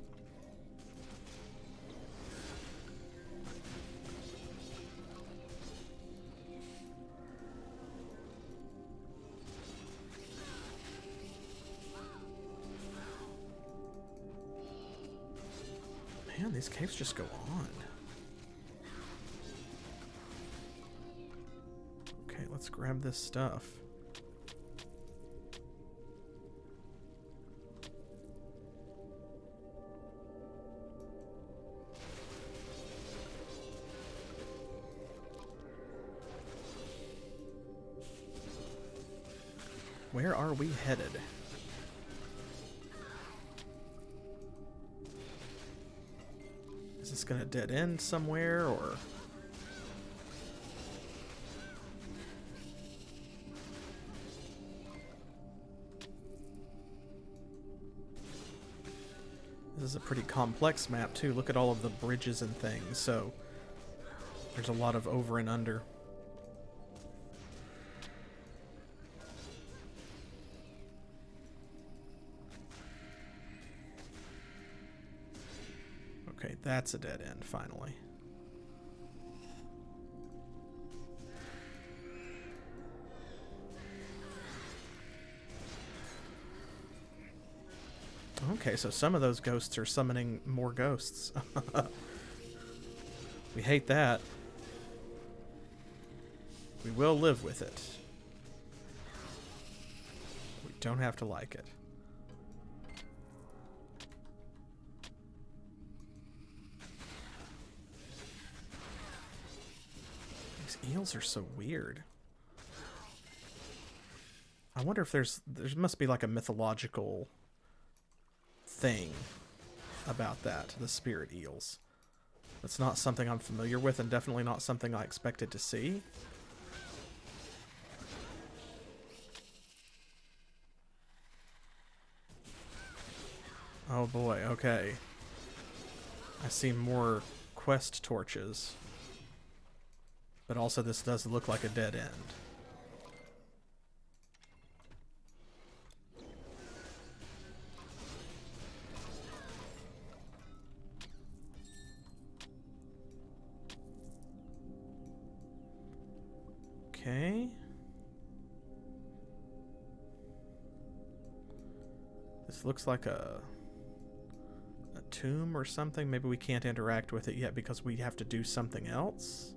Man, these caves just go on. Okay, let's grab this stuff. Where are we headed? Is this gonna dead end somewhere, or? This is a pretty complex map too. Look at all of the bridges and things, so there's a lot of over and under. Okay, that's a dead end, finally. Okay, so some of those ghosts are summoning more ghosts. We hate that. We will live with it. We don't have to like it. Eels are so weird. I wonder if there must be like a mythological thing about that, the spirit eels. That's not something I'm familiar with, and definitely not something I expected to see. Oh boy, okay. I see more quest torches. But also this does look like a dead end. Okay. This looks like a tomb or something. Maybe we can't interact with it yet because we have to do something else.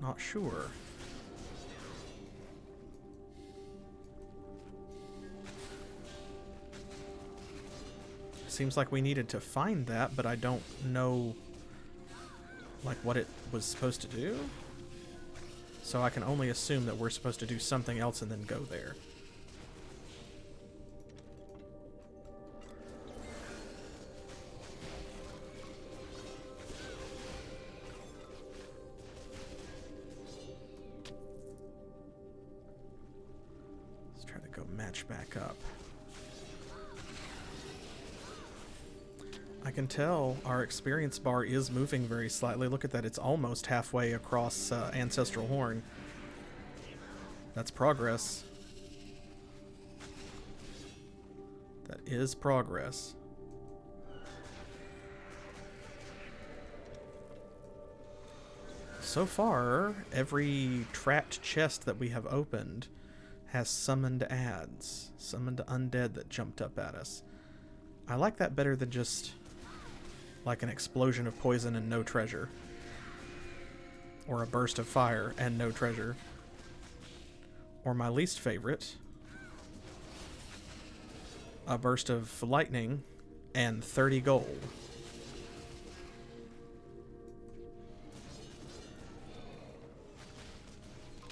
Not sure. Seems like we needed to find that, but I don't know like what it was supposed to do. So I can only assume that we're supposed to do something else and then go there. Let's try to go match back up. I can tell our experience bar is moving very slightly. Look at that, it's almost halfway across Ancestral Horn. That's progress. That is progress. So far, every trapped chest that we have opened has summoned ads, summoned undead that jumped up at us. I like that better than just like an explosion of poison and no treasure. Or a burst of fire and no treasure. Or my least favorite, a burst of lightning and 30 gold.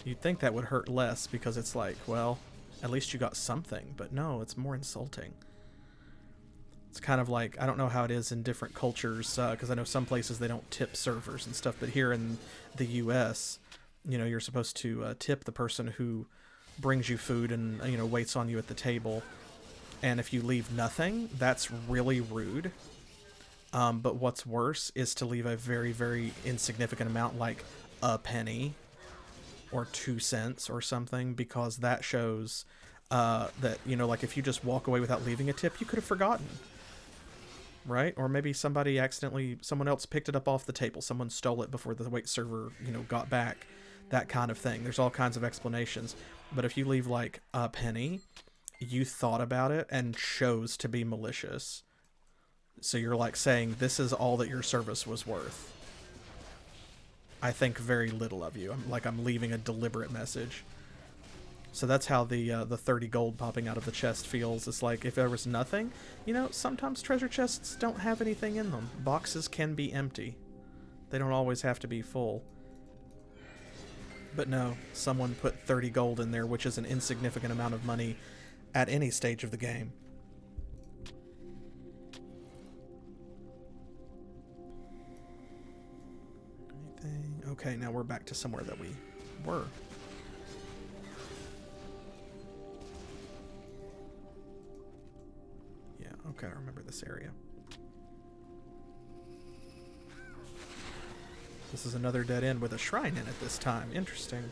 You'd think that would hurt less because it's like, well, at least you got something. But no, it's more insulting. It's kind of like, I don't know how it is in different cultures, because I know some places they don't tip servers and stuff, but here in the US, you know, you're supposed to tip the person who brings you food and, you know, waits on you at the table. And if you leave nothing, that's really rude. But what's worse is to leave a very, very insignificant amount, like a penny or 2 cents or something, because that shows that, you know, like if you just walk away without leaving a tip, you could have forgotten. Right? Or maybe somebody accidentally, someone else picked it up off the table. Someone stole it before the wait server, you know, got back. That kind of thing. There's all kinds of explanations. But if you leave like a penny, you thought about it and chose to be malicious. So you're like saying, this is all that your service was worth. I think very little of you. I'm leaving a deliberate message. So that's how the 30 gold popping out of the chest feels. It's like if there was nothing, you know, sometimes treasure chests don't have anything in them. Boxes can be empty. They don't always have to be full. But no, someone put 30 gold in there, which is an insignificant amount of money at any stage of the game. Anything? Okay, now we're back to somewhere that we were. Okay, I remember this area. This is another dead end with a shrine in it this time. Interesting.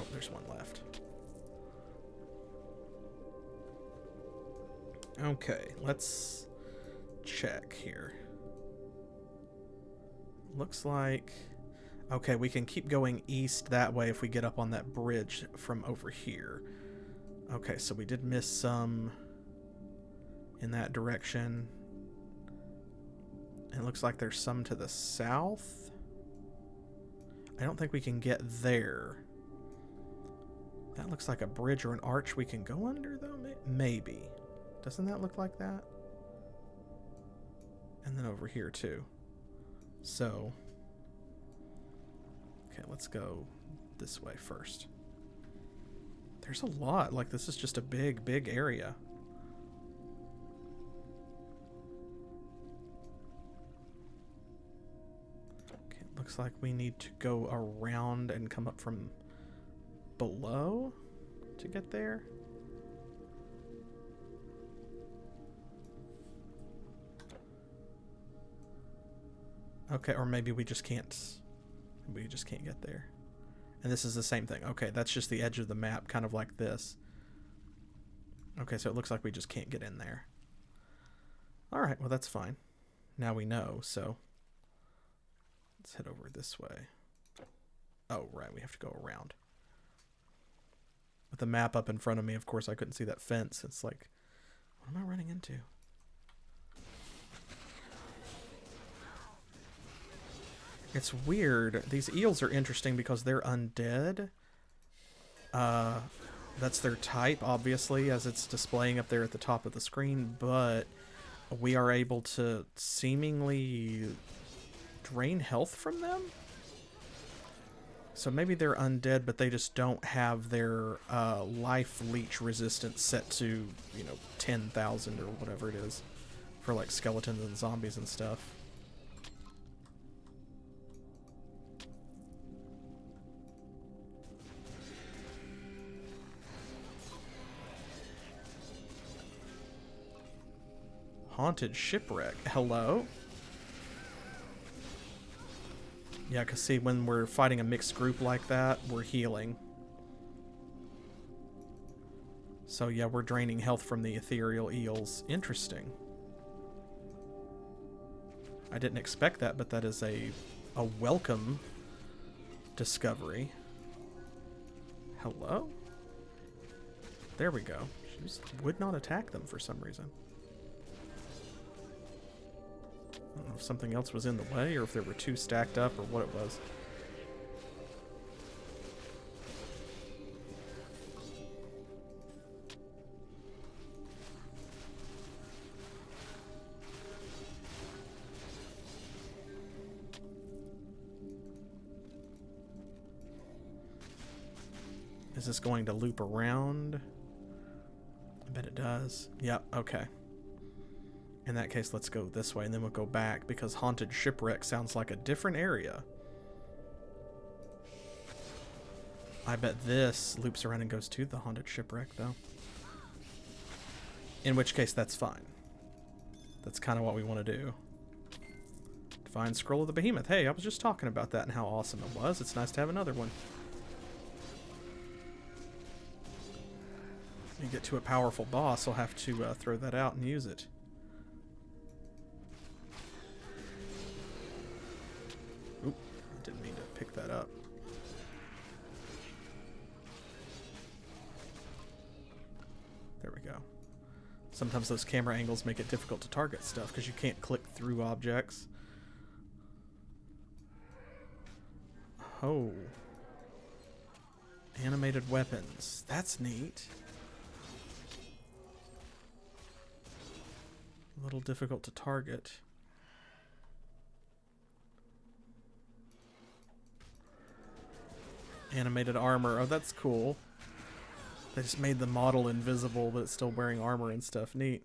Oh, there's one left. Okay, let's check here. Looks like... Okay, we can keep going east that way if we get up on that bridge from over here. Okay, so we did miss some in that direction. It looks like there's some to the south. I don't think we can get there. That looks like a bridge or an arch we can go under, though? Maybe. Doesn't that look like that? And then over here, too. So... Okay, let's go this way first. There's a lot. Like, this is just a big, big area. Okay, it looks like we need to go around and come up from below to get there. Okay, or maybe we just can't. We just can't get there. And this is the same thing. Okay, that's just the edge of the map, kind of like this. Okay, so it looks like we just can't get in there. Alright, well that's fine. Now we know, so let's head over this way. Oh, right, we have to go around. With the map up in front of me, of course, I couldn't see that fence. It's like, what am I running into? It's weird. These eels are interesting because they're undead. That's their type, obviously, as it's displaying up there at the top of the screen, but we are able to seemingly drain health from them? So maybe they're undead, but they just don't have their life leech resistance set to, you know, 10,000 or whatever it is for, like, skeletons and zombies and stuff. Haunted Shipwreck. Hello? Yeah, because see, when we're fighting a mixed group like that, we're healing. So yeah, we're draining health from the ethereal eels. Interesting. I didn't expect that, but that is a welcome discovery. Hello? There we go. She just would not attack them for some reason. I don't know if something else was in the way or if there were two stacked up or what it was. Is this going to loop around? I bet it does. Yep, okay. In that case, let's go this way, and then we'll go back, because Haunted Shipwreck sounds like a different area. I bet this loops around and goes to the Haunted Shipwreck, though. In which case, that's fine. That's kind of what we want to do. Divine Scroll of the Behemoth. Hey, I was just talking about that and how awesome it was. It's nice to have another one. When you get to a powerful boss, I'll have to throw that out and use it. Oop, I didn't mean to pick that up. There we go. Sometimes those camera angles make it difficult to target stuff because you can't click through objects. Oh. Animated weapons. That's neat. A little difficult to target. Animated armor. Oh, that's cool. They just made the model invisible, but it's still wearing armor and stuff. Neat.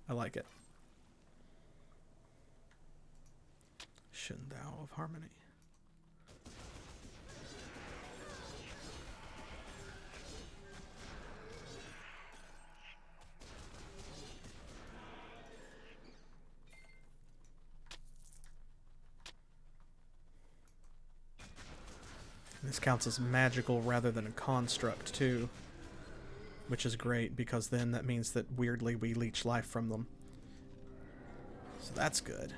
I like it. Shin Thou of Harmony. This counts as magical rather than a construct, too. Which is great, because then that means that, weirdly, we leech life from them. So that's good.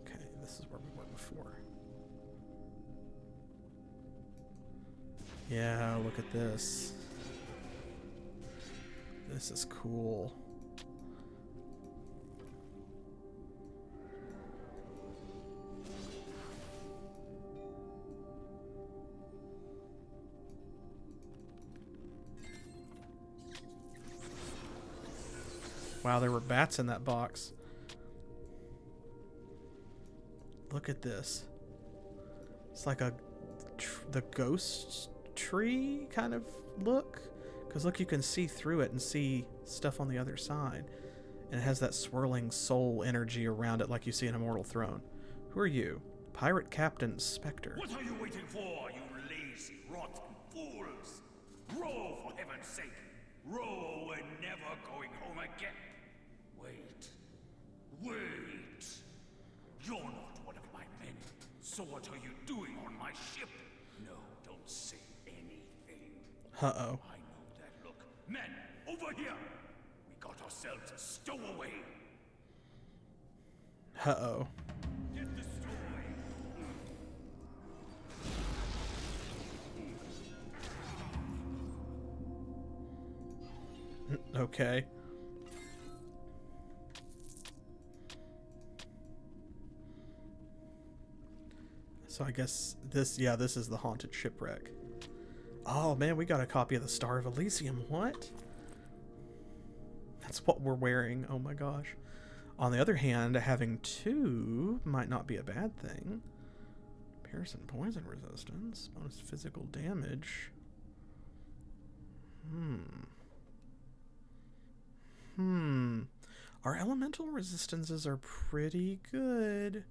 Okay, this is where we were before. Yeah, look at this. This is cool. Wow, there were bats in that box. look at this. It's like the ghost tree kind of look. Because look, you can see through it and see stuff on the other side. And it has that swirling soul energy around it like you see in Immortal Throne. Who are you? Pirate Captain Spectre. What are you waiting for, you lazy, rotten fools? Row, for heaven's sake! Row, we're never going home again! Wait. Wait! You're not one of my men, so what are you doing on my ship? No, don't say anything. Uh-oh. I know that look. Men, over here! We got ourselves a stowaway! Uh-oh. Get the stowaway! Okay. So I guess this is the haunted shipwreck. Oh man, we got a copy of the Star of Elysium. What? That's what we're wearing. Oh my gosh. On the other hand, having two might not be a bad thing. Piercing poison resistance, bonus physical damage. Our elemental resistances are pretty good.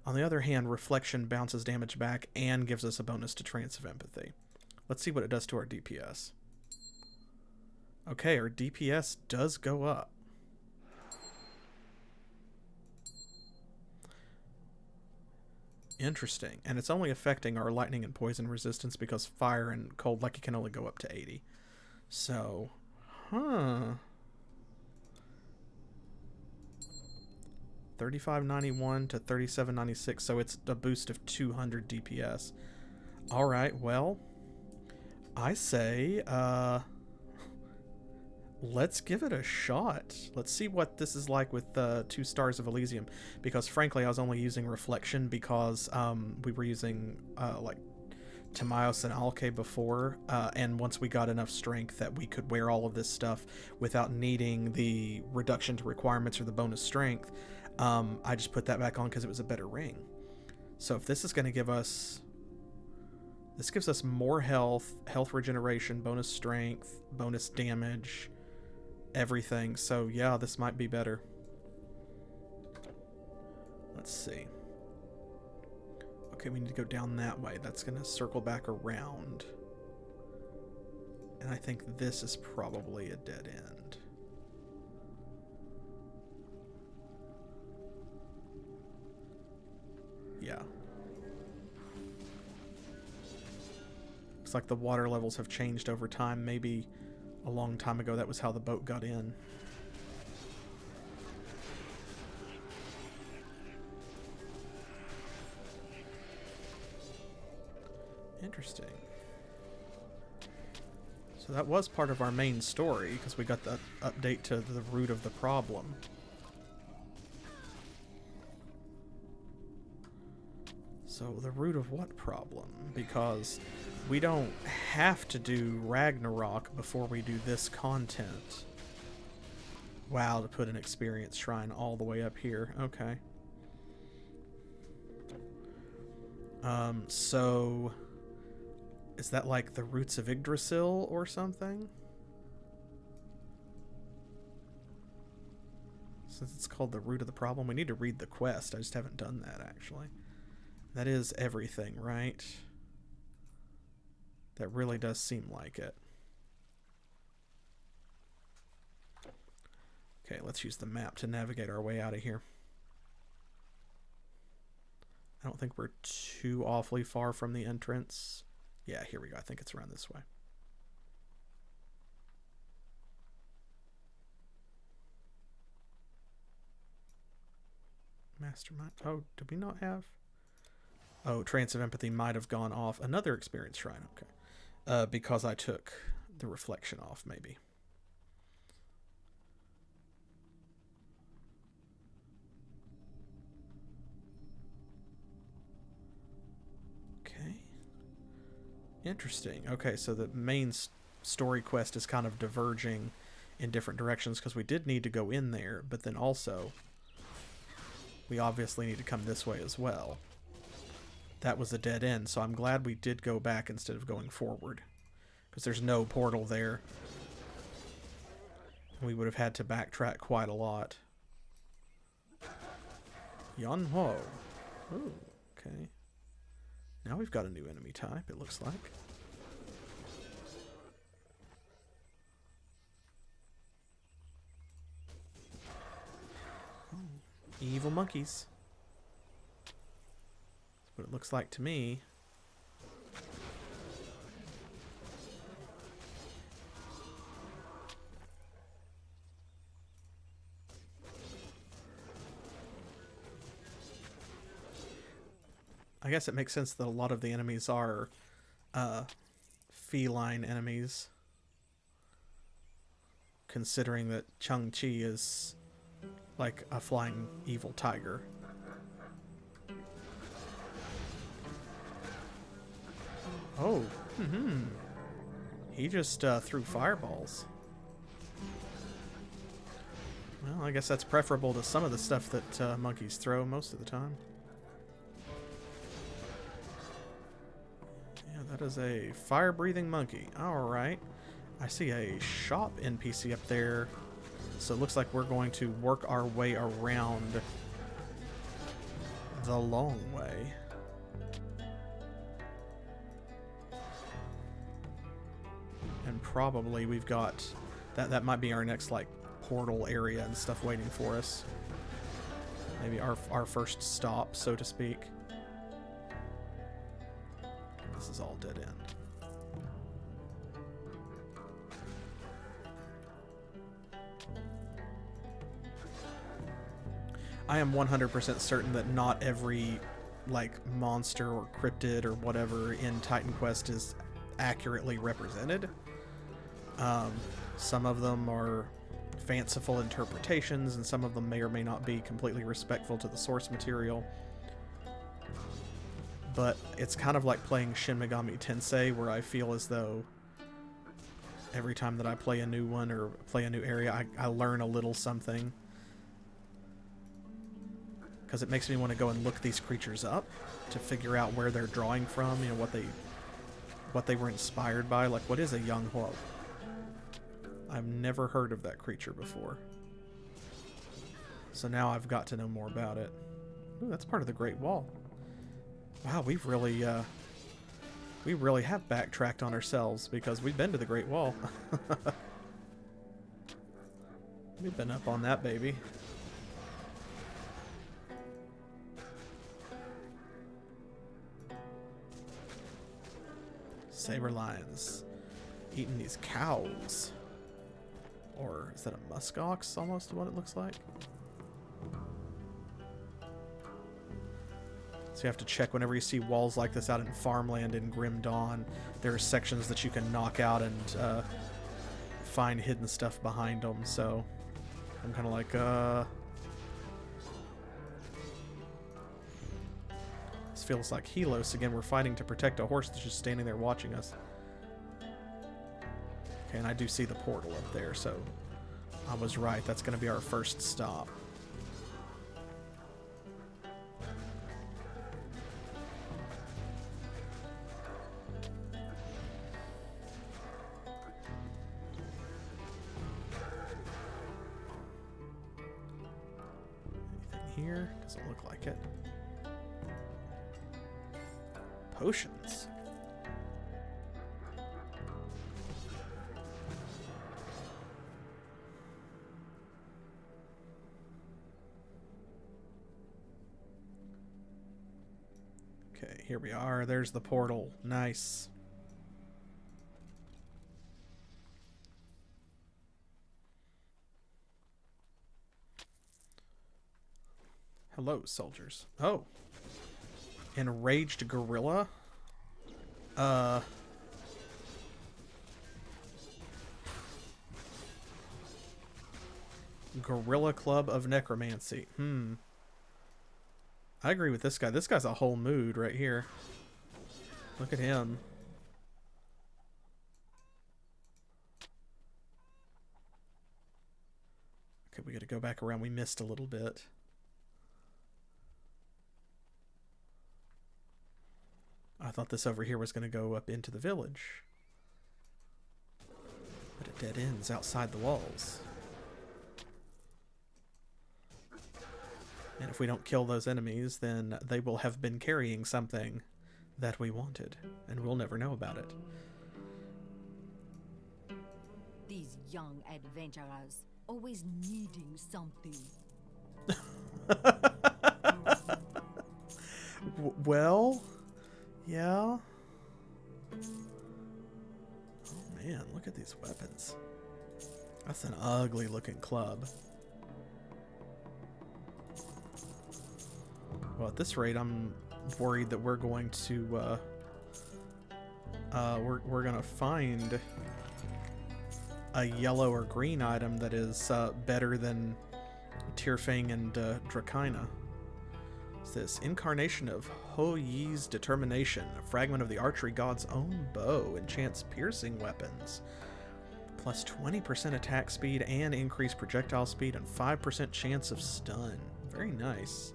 On the other hand, reflection bounces damage back and gives us a bonus to Trance of Empathy. Let's see what it does to our DPS. Okay, our DPS does go up. Interesting. And it's only affecting our lightning and poison resistance because fire and cold lucky can only go up to 80. So, 3591 to 3796, so it's a boost of 200 DPS. All right, well, I say let's give it a shot. Let's see what this is like with 2 Stars of Elysium, because frankly I was only using Reflection because we were using like Timaeus and Alke before, and once we got enough strength that we could wear all of this stuff without needing the reduction to requirements or the bonus strength, I just put that back on because it was a better ring. So if this is going to give us... This gives us more health, health regeneration, bonus strength, bonus damage, everything. So yeah, this might be better. Let's see. Okay, we need to go down that way. That's going to circle back around. And I think this is probably a dead end. Yeah. Looks like the water levels have changed over time. Maybe a long time ago that was how the boat got in. Interesting. So that was part of our main story, because we got the update to the root of the problem. So the root of what problem? Because we don't have to do Ragnarok before we do this content. Wow, to put an experience shrine all the way up here. Okay. So is that like the roots of Yggdrasil or something? Since it's called the root of the problem, we need to read the quest. I just haven't done that actually. That is everything, right? That really does seem like it. Okay, let's use the map to navigate our way out of here. I don't think we're too awfully far from the entrance. Yeah, here we go. I think it's around this way. Mastermind. Oh, did we not have... Oh, Trance of Empathy might have gone off. Another experience shrine, okay. Because I took the reflection off, maybe. Okay. Interesting. Okay, so the main story quest is kind of diverging in different directions because we did need to go in there, but then also we obviously need to come this way as well. that was a dead end. So I'm glad we did go back instead of going forward, because there's no portal there. We would have had to backtrack quite a lot. Yan Ho. Ooh, okay. Now we've got a new enemy type, it looks like. Oh, evil monkeys. That's what it looks like to me. I guess it makes sense that a lot of the enemies are feline enemies, considering that Qiong Qi is like a flying evil tiger. Oh, he just threw fireballs. Well, I guess that's preferable to some of the stuff that monkeys throw most of the time. That is a fire-breathing monkey. Alright. I see a shop NPC up there. So it looks like we're going to work our way around the long way. And probably we've got... That might be our next, like, portal area and stuff waiting for us. Maybe our first stop, so to speak. This is all dead end. I am 100% certain that not every, like, monster or cryptid or whatever in Titan Quest is accurately represented. Some of them are fanciful interpretations, and some of them may or may not be completely respectful to the source material. But it's kind of like playing Shin Megami Tensei, where I feel as though every time that I play a new one or play a new area, I learn a little something. Because it makes me want to go and look these creatures up to figure out where they're drawing from, you know, what they were inspired by. Like, what is a Yang Huo? I've never heard of that creature before. So now I've got to know more about it. Ooh, that's part of the Great Wall. Wow, we really have backtracked on ourselves, because we've been to the Great Wall. We've been up on that baby. Saber lions eating these cows. Or is that a muskox, almost what it looks like? So you have to check whenever you see walls like this out in farmland in Grim Dawn. There are sections that you can knock out and find hidden stuff behind them. So I'm kind of like, this feels like Helos again. We're fighting to protect a horse that's just standing there watching us. Okay, and I do see the portal up there, so I was right. That's going to be our first stop. Anything here? Doesn't look like it. Potions. Okay, here we are. There's the portal. Nice. Hello, soldiers. Oh. Enraged gorilla? Gorilla Club of Necromancy. I agree with this guy. This guy's a whole mood right here. Look at him. Okay, we gotta go back around. We missed a little bit. I thought this over here was going to go up into the village. But it dead ends outside the walls. And if we don't kill those enemies, then they will have been carrying something that we wanted, and we'll never know about it. These young adventurers, always needing something. Well, yeah. Oh man, look at these weapons. That's an ugly looking club. Well, at this rate, I'm worried that we're going to we're gonna find a yellow or green item that is better than Tyrfing and Dracaena. It's this incarnation of Ho Yi's determination, a fragment of the archery god's own bow, enchants piercing weapons. Plus 20% attack speed and increased projectile speed and 5% chance of stun. Very nice.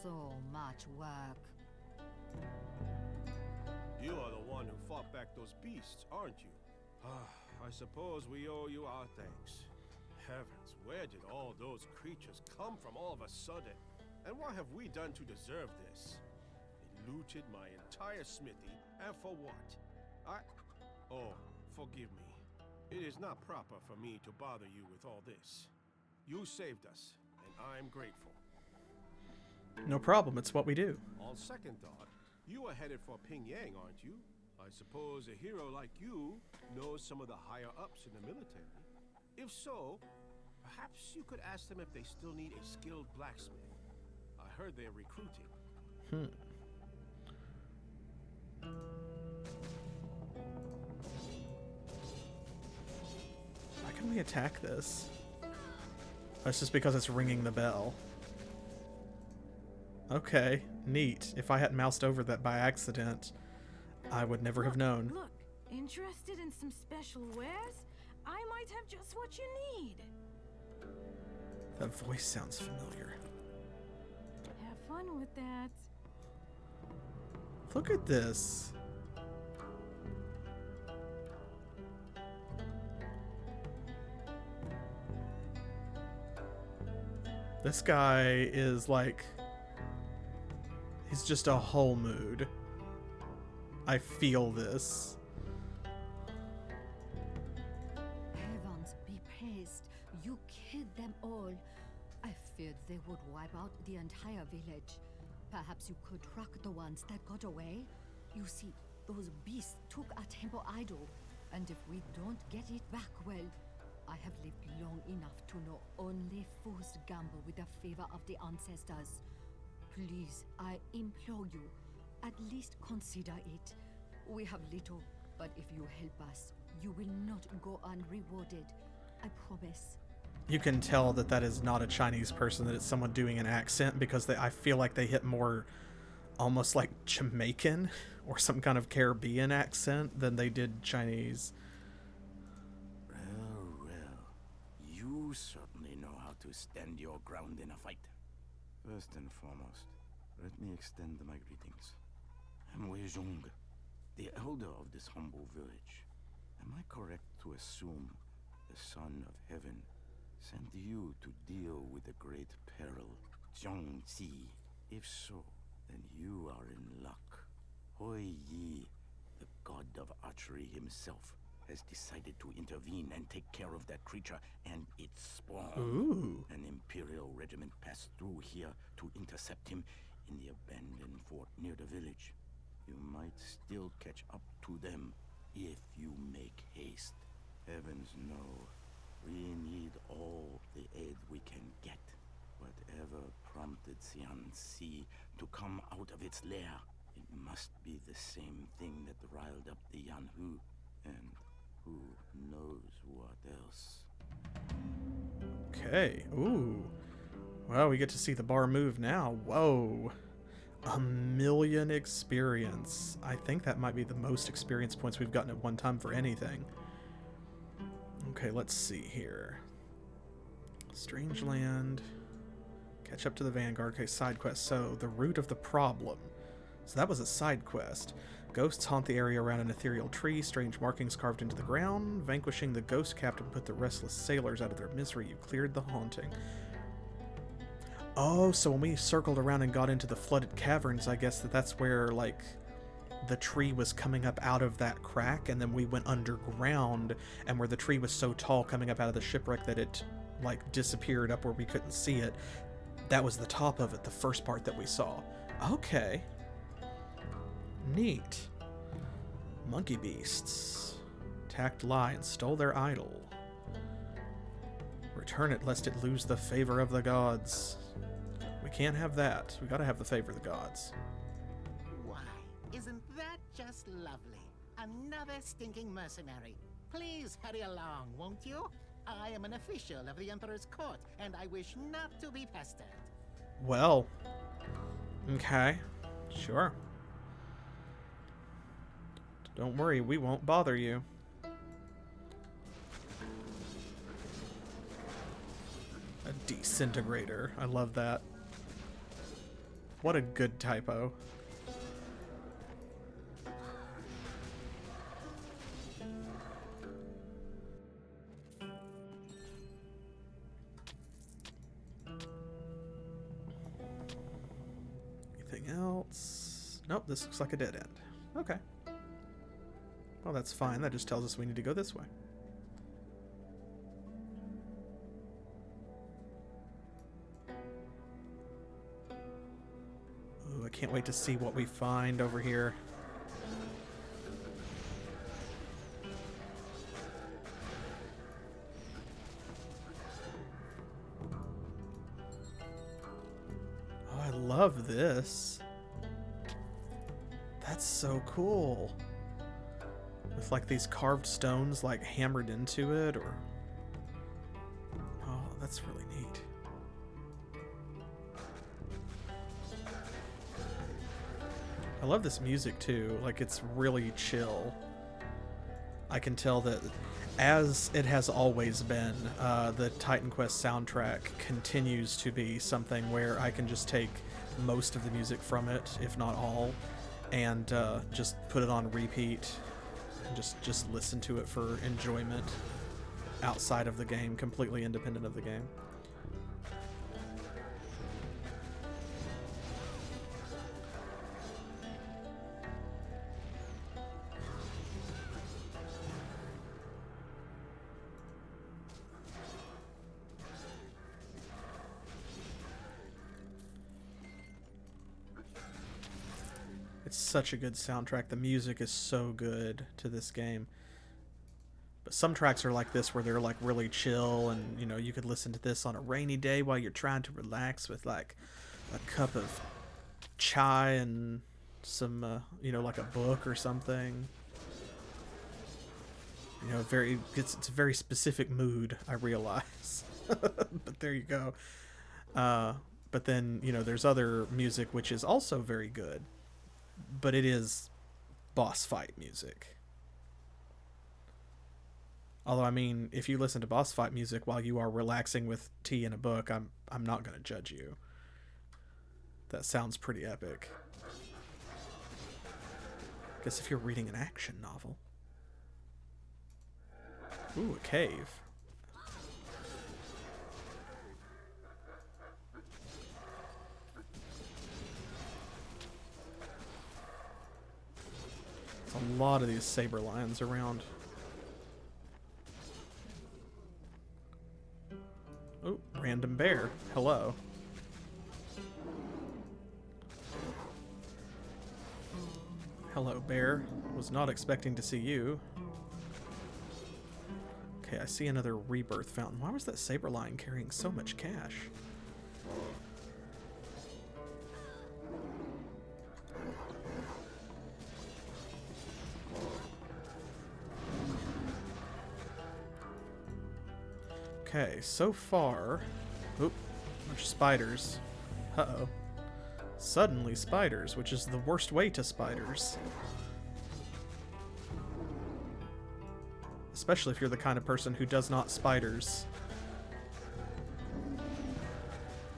So much work. You are the one who fought back those beasts, aren't you? I suppose we owe you our thanks. Heavens, where did all those creatures come from all of a sudden? And what have we done to deserve this? They looted my entire smithy, and for what? Oh, forgive me. It is not proper for me to bother you with all this. You saved us, and I'm grateful. No problem, it's what we do. On second thought, you are headed for Pingyang, aren't you? I suppose a hero like you knows some of the higher-ups in the military. If so, perhaps you could ask them if they still need a skilled blacksmith. I heard they're recruiting. Why can we attack this? That's just because it's ringing the bell. Okay, neat. If I hadn't moused over that by accident, I would never have known. Look, interested in some special wares? I might have just what you need. That voice sounds familiar. Have fun with that. Look at this. This guy is like... he's just a whole mood. I feel this. Heavens be praised. You killed them all. I feared they would wipe out the entire village. Perhaps you could track the ones that got away. You see, those beasts took our temple idol, and if we don't get it back, well, I have lived long enough to know only fools gamble with the favor of the ancestors. Please, I implore you, at least consider it. We have little, but if you help us, you will not go unrewarded. I promise. You can tell that that is not a Chinese person, that it's someone doing an accent, because I feel like they hit more almost like Jamaican or some kind of Caribbean accent than they did Chinese. Well, you certainly know how to stand your ground in a fight. First and foremost, let me extend my greetings. I'm Wei Zhong, the elder of this humble village. Am I correct to assume the Son of Heaven sent you to deal with the Great Peril Qiong Qi? If so, then you are in luck. Ho Yi, the god of archery himself, has decided to intervene and take care of that creature and its spawn. Ooh. An Imperial regiment passed through here to intercept him in the abandoned fort near the village. You might still catch up to them if you make haste. Heavens know, we need all the aid we can get. Whatever prompted Xianxi to come out of its lair, it must be the same thing that riled up the Yanhu, and who knows what else. Okay. Ooh. Well, we get to see the bar move now. Whoa. 1,000,000 experience. I think that might be the most experience points we've gotten at one time for anything. Okay, let's see here. Strange land. Catch up to the Vanguard. Okay, side quest. So, the root of the problem. So that was a side quest. Ghosts haunt the area around an ethereal tree. Strange markings carved into the ground. Vanquishing the ghost captain put the restless sailors out of their misery. You cleared the haunting. Oh, so when we circled around and got into the flooded caverns, I guess that's where, like, the tree was coming up out of that crack, and then we went underground, and where the tree was so tall coming up out of the shipwreck that it, like, disappeared up where we couldn't see it. That was the top of it, the first part that we saw. Okay. Neat. Monkey beasts. Attacked lions, stole their idol. Return it lest it lose the favor of the gods. We can't have that. We gotta have the favor of the gods. Why, isn't that just lovely? Another stinking mercenary. Please hurry along, won't you? I am an official of the Emperor's court, and I wish not to be pestered. Well, okay, sure. Don't worry, we won't bother you. A disintegrator. I love that. What a good typo. Anything else? Nope, this looks like a dead end. Okay. Well, that's fine. That just tells us we need to go this way. Ooh, I can't wait to see what we find over here. Oh, I love this. That's so cool. With like these carved stones like hammered into it, or... Oh, that's really neat. I love this music too, like it's really chill. I can tell that, as it has always been, the Titan Quest soundtrack continues to be something where I can just take most of the music from it, if not all, and just put it on repeat and just listen to it for enjoyment outside of the game, completely independent of the game. It's such a good soundtrack. The music is so good to this game. But some tracks are like this where they're like really chill, and you know, you could listen to this on a rainy day while you're trying to relax with like a cup of chai and some you know, like a book or something. You know, it's a very specific mood, I realize. But there you go. But then, you know, there's other music which is also very good. But it is boss fight music. Although, I mean, if you listen to boss fight music while you are relaxing with tea and a book, I'm not going to judge you. That sounds pretty epic. Guess if you're reading an action novel. Ooh, a cave. A lot of these saber lions around. Oh, random bear. Hello. Hello, bear. Was not expecting to see you. Okay, I see another rebirth fountain. Why was that saber lion carrying so much cash? Okay, so far... Oop, bunch of spiders. Uh-oh. Suddenly spiders, which is the worst way to spiders. Especially if you're the kind of person who does not spiders.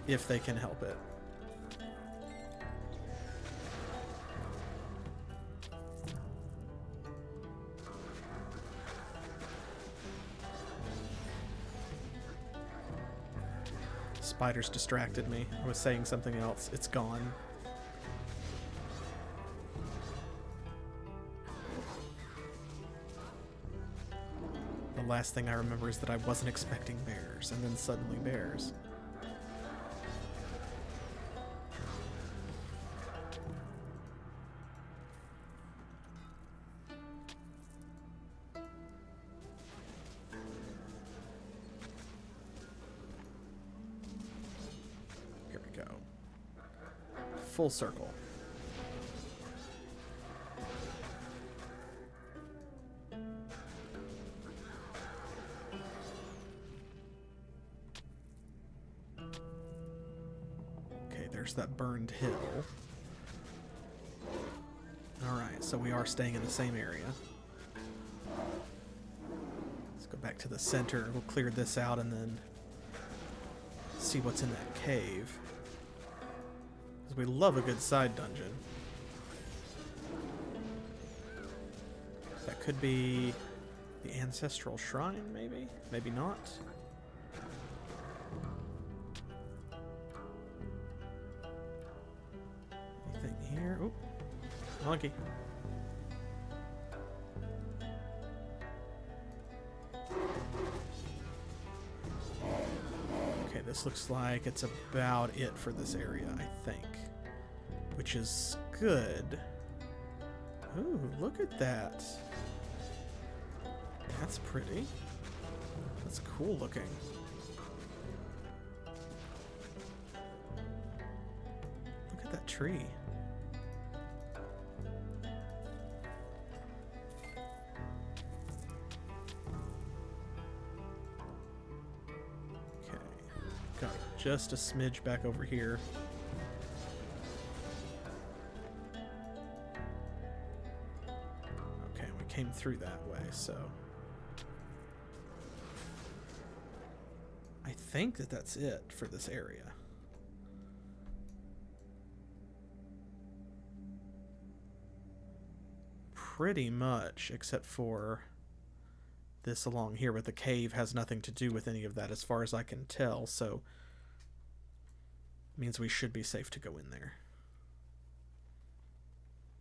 if they can help it. Spiders distracted me. I was saying something else. It's gone. The last thing I remember is that I wasn't expecting bears, and then suddenly bears. Here we go. Full circle. There's that burned hill. Alright, so we are staying in the same area. Let's go back to the center. We'll clear this out and then see what's in that cave. Because we love a good side dungeon. That could be the Ancestral Shrine, maybe? Maybe not. Here. Oop. Monkey. Okay, this looks like it's about it for this area, I think. Which is good. Ooh, look at that. That's pretty. That's cool looking. Look at that tree. Just a smidge back over here. Okay, we came through that way, so I think that that's it for this area. Pretty much, except for this along here, but the cave has nothing to do with any of that as far as I can tell, so means we should be safe to go in there.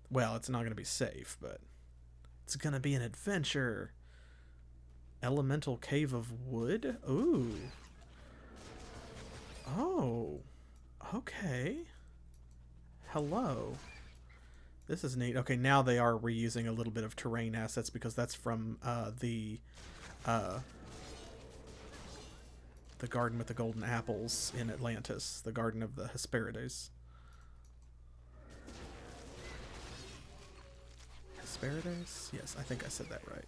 Well, it's not going to be safe, but it's going to be an adventure. Elemental Cave of Wood? Ooh. Oh. Okay. Hello. This is neat. Okay, now they are reusing a little bit of terrain assets because that's from the garden with the golden apples in Atlantis, the garden of the Hesperides. Hesperides? Yes, I think I said that right.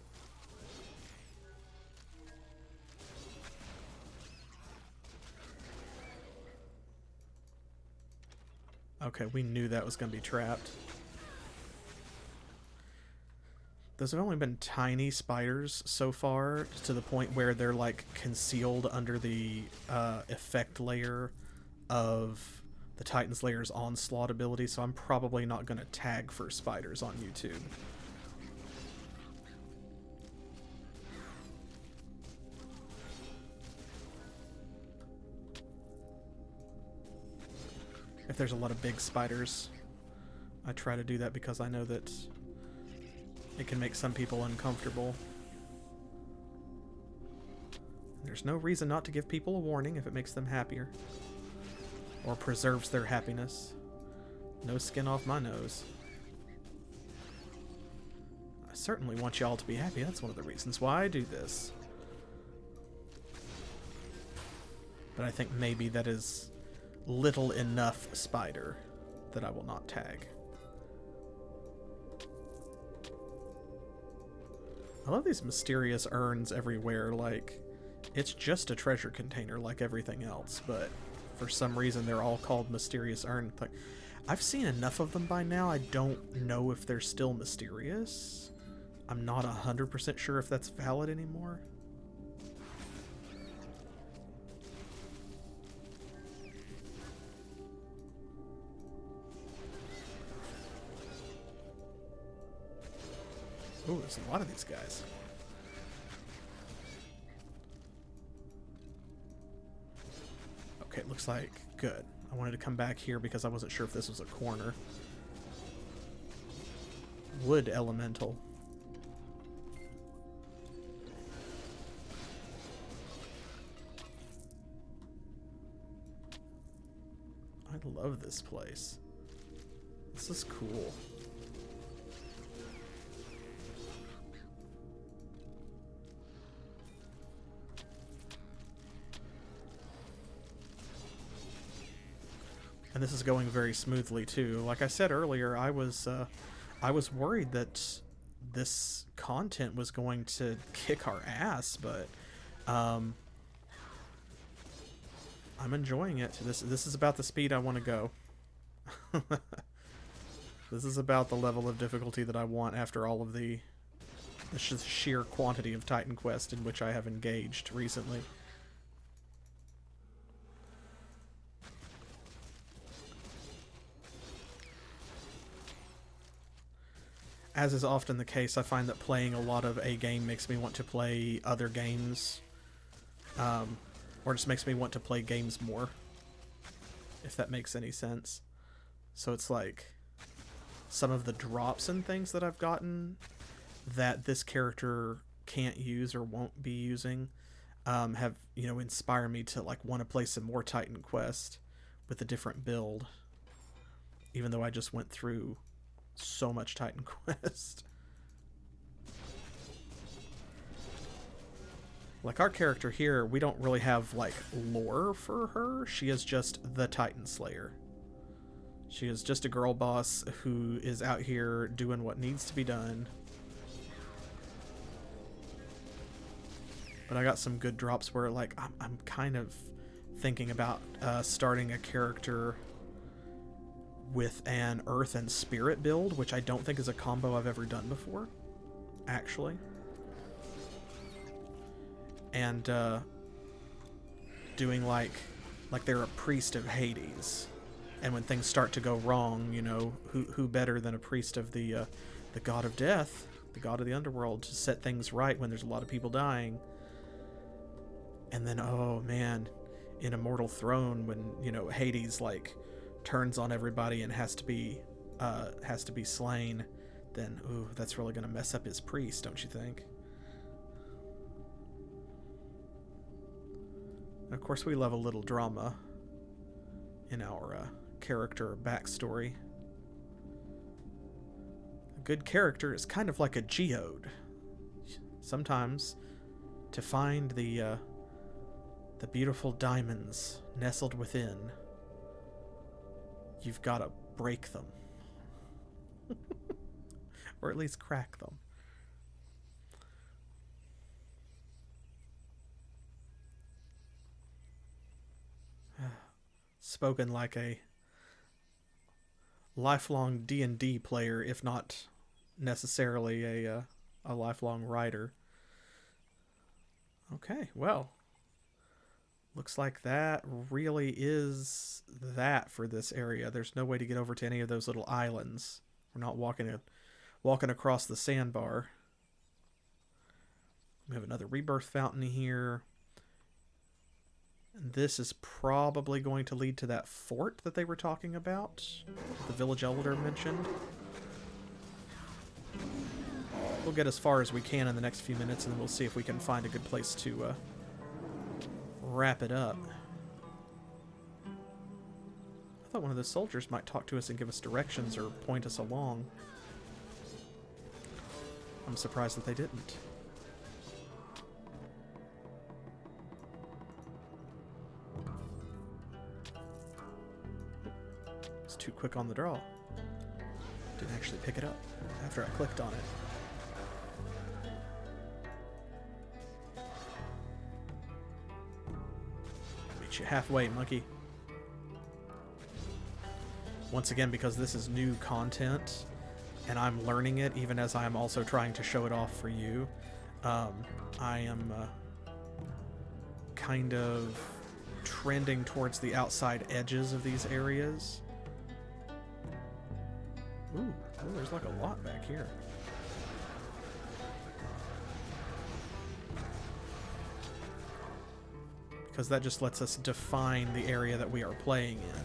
Okay, we knew that was going to be trapped. Those have only been tiny spiders so far, to the point where they're like concealed under the effect layer of the Titan Slayer's Onslaught ability, so I'm probably not going to tag for spiders on YouTube. If there's a lot of big spiders, I try to do that because I know that it can make some people uncomfortable. There's no reason not to give people a warning if it makes them happier. Or preserves their happiness. No skin off my nose. I certainly want y'all to be happy. That's one of the reasons why I do this. But I think maybe that is little enough spider that I will not tag. I love these mysterious urns everywhere, like, it's just a treasure container like everything else, but for some reason they're all called mysterious urn. Like, I've seen enough of them by now, I don't know if they're still mysterious. I'm not 100% sure if that's valid anymore. Oh, there's a lot of these guys. Okay, looks like good. I wanted to come back here because I wasn't sure if this was a corner. Wood elemental. I love this place. This is cool. And this is going very smoothly too. Like I said earlier, I was worried that this content was going to kick our ass, but I'm enjoying it. This is about the speed I want to go. This is about the level of difficulty that I want after all of the sheer quantity of Titan Quest in which I have engaged recently. As is often the case, I find that playing a lot of a game makes me want to play other games, or just makes me want to play games more, if that makes any sense. So it's like some of the drops and things that I've gotten that this character can't use or won't be using have, you know, inspired me to like want to play some more Titan Quest with a different build, even though I just went through so much Titan Quest. Like our character here, we don't really have like lore for her. She is just the Titan Slayer. She is just a girl boss who is out here doing what needs to be done. But I got some good drops where like I'm kind of thinking about starting a character with an earth and spirit build, which I don't think is a combo I've ever done before, actually. And doing like they're a priest of Hades, and when things start to go wrong, you know, who better than a priest of the god of death, the god of the underworld, to set things right when there's a lot of people dying. And then, oh man, in Immortal Throne, when, you know, Hades like turns on everybody and has to be slain, then ooh, that's really gonna mess up his priest, don't you think? And of course, we love a little drama in our character backstory. A good character is kind of like a geode. Sometimes, to find the beautiful diamonds nestled within, you've got to break them. Or at least crack them. Spoken like a lifelong D&D player, if not necessarily a lifelong writer. Okay, well, looks like that really is that for this area. There's no way to get over to any of those little islands. We're not walking across the sandbar. We have another rebirth fountain here. And this is probably going to lead to that fort that they were talking about, the village elder mentioned. We'll get as far as we can in the next few minutes, and then we'll see if we can find a good place to wrap it up. I thought one of the soldiers might talk to us and give us directions or point us along. I'm surprised that they didn't. It's too quick on the draw. Didn't actually pick it up after I clicked on it. Meet you halfway, monkey. Once again, because this is new content and I'm learning it even as I'm also trying to show it off for you, I am kind of trending towards the outside edges of these areas. Ooh, there's like a lot back here. because that just lets us define the area that we are playing in.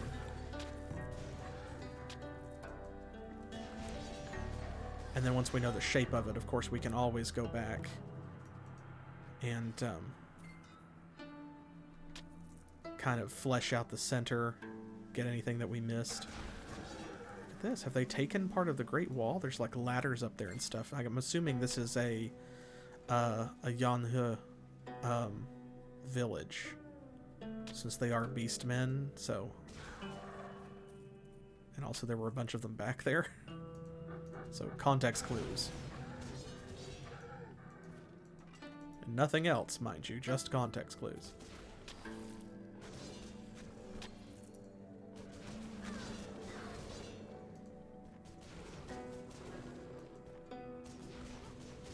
And then once we know the shape of it, of course, we can always go back and kind of flesh out the center, get anything that we missed. Look at this. Have they taken part of the Great Wall? There's like ladders up there and stuff. I'm assuming this is a Yanhe village, since they are beastmen, so... And also there were a bunch of them back there. So, context clues. And nothing else, mind you, just context clues.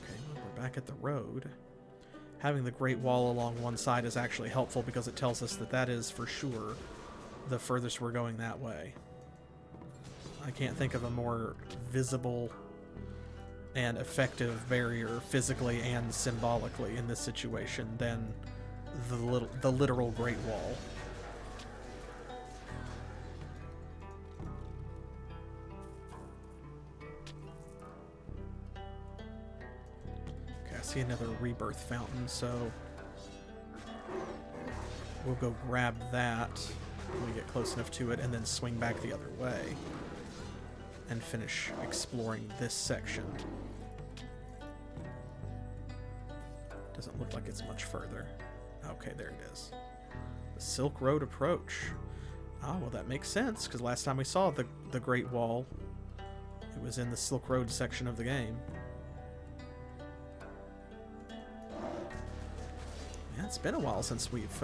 Okay, well, we're back at the road. Having the Great Wall along one side is actually helpful because it tells us that that is, for sure, the furthest we're going that way. I can't think of a more visible and effective barrier physically and symbolically in this situation than the literal Great Wall. Okay, I see another rebirth fountain, so we'll go grab that when we get close enough to it and then swing back the other way and finish exploring this section. Doesn't look like it's much further. Okay, there it is. The Silk Road approach. Oh, well that makes sense, because last time we saw the Great Wall, it was in the Silk Road section of the game. Yeah, it's been a while since we've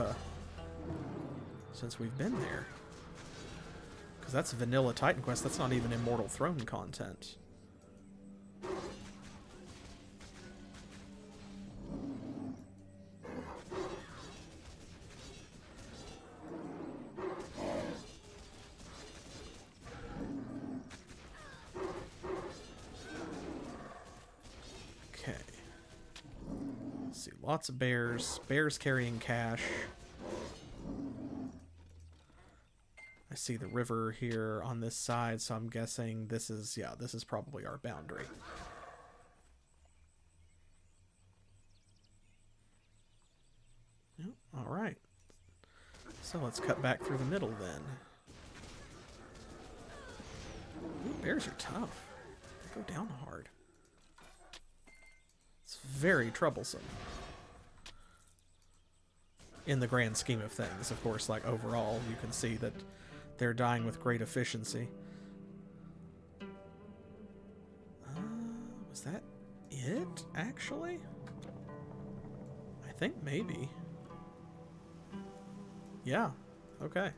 been there. Because that's vanilla Titan Quest, that's not even Immortal Throne content. Okay. Let's see, lots of bears. Bears carrying cash. I see the river here on this side, so I'm guessing this is, yeah, this is probably our boundary. Yep, all right. So let's cut back through the middle then. Ooh, bears are tough. They go down hard. It's very troublesome. In the grand scheme of things, of course, like overall, you can see that they're dying with great efficiency. Was that it, actually? I think maybe. Yeah, okay.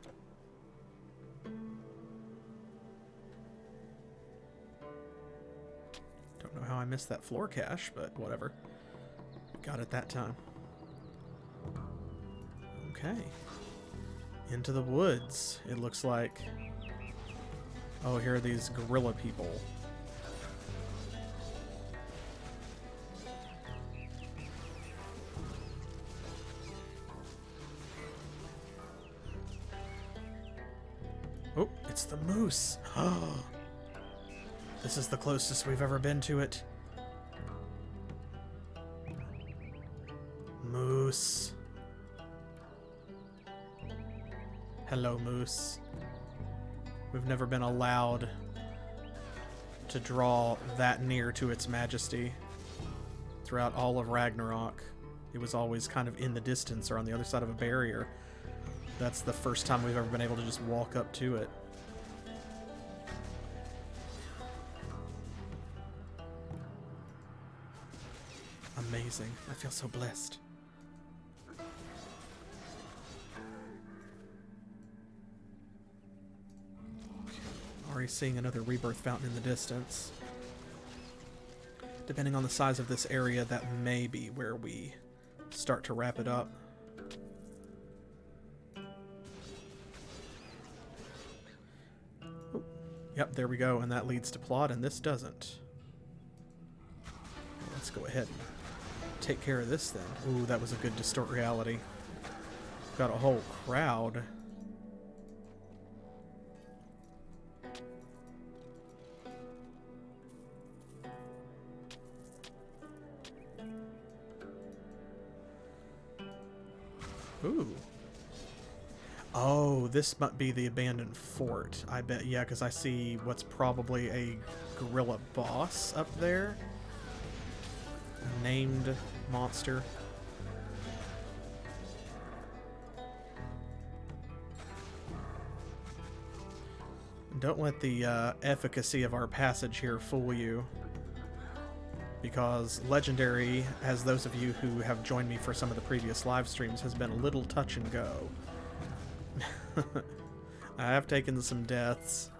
Don't know how I missed that floor cache, but whatever. Got it that time. Okay. Into the woods, it looks like. Oh, here are these gorilla people. Oh, it's the moose. Oh, this is the closest we've ever been to it. Moose. Hello, moose. We've never been allowed to draw that near to its majesty. Throughout all of Ragnarok, it was always kind of in the distance or on the other side of a barrier. That's the first time we've ever been able to just walk up to it. Amazing. I feel so blessed. Already seeing another rebirth fountain in the distance. Depending on the size of this area, that may be where we start to wrap it up. Oh, yep, there we go, and that leads to plot, and this doesn't. Let's go ahead and take care of this then. Ooh, that was a good distort reality. Got a whole crowd. Ooh. Oh, this might be the abandoned fort. I bet, yeah, because I see what's probably a gorilla boss up there. A named monster. Don't let the efficacy of our passage here fool you. Because Legendary, as those of you who have joined me for some of the previous live streams, has been a little touch and go. I have taken some deaths.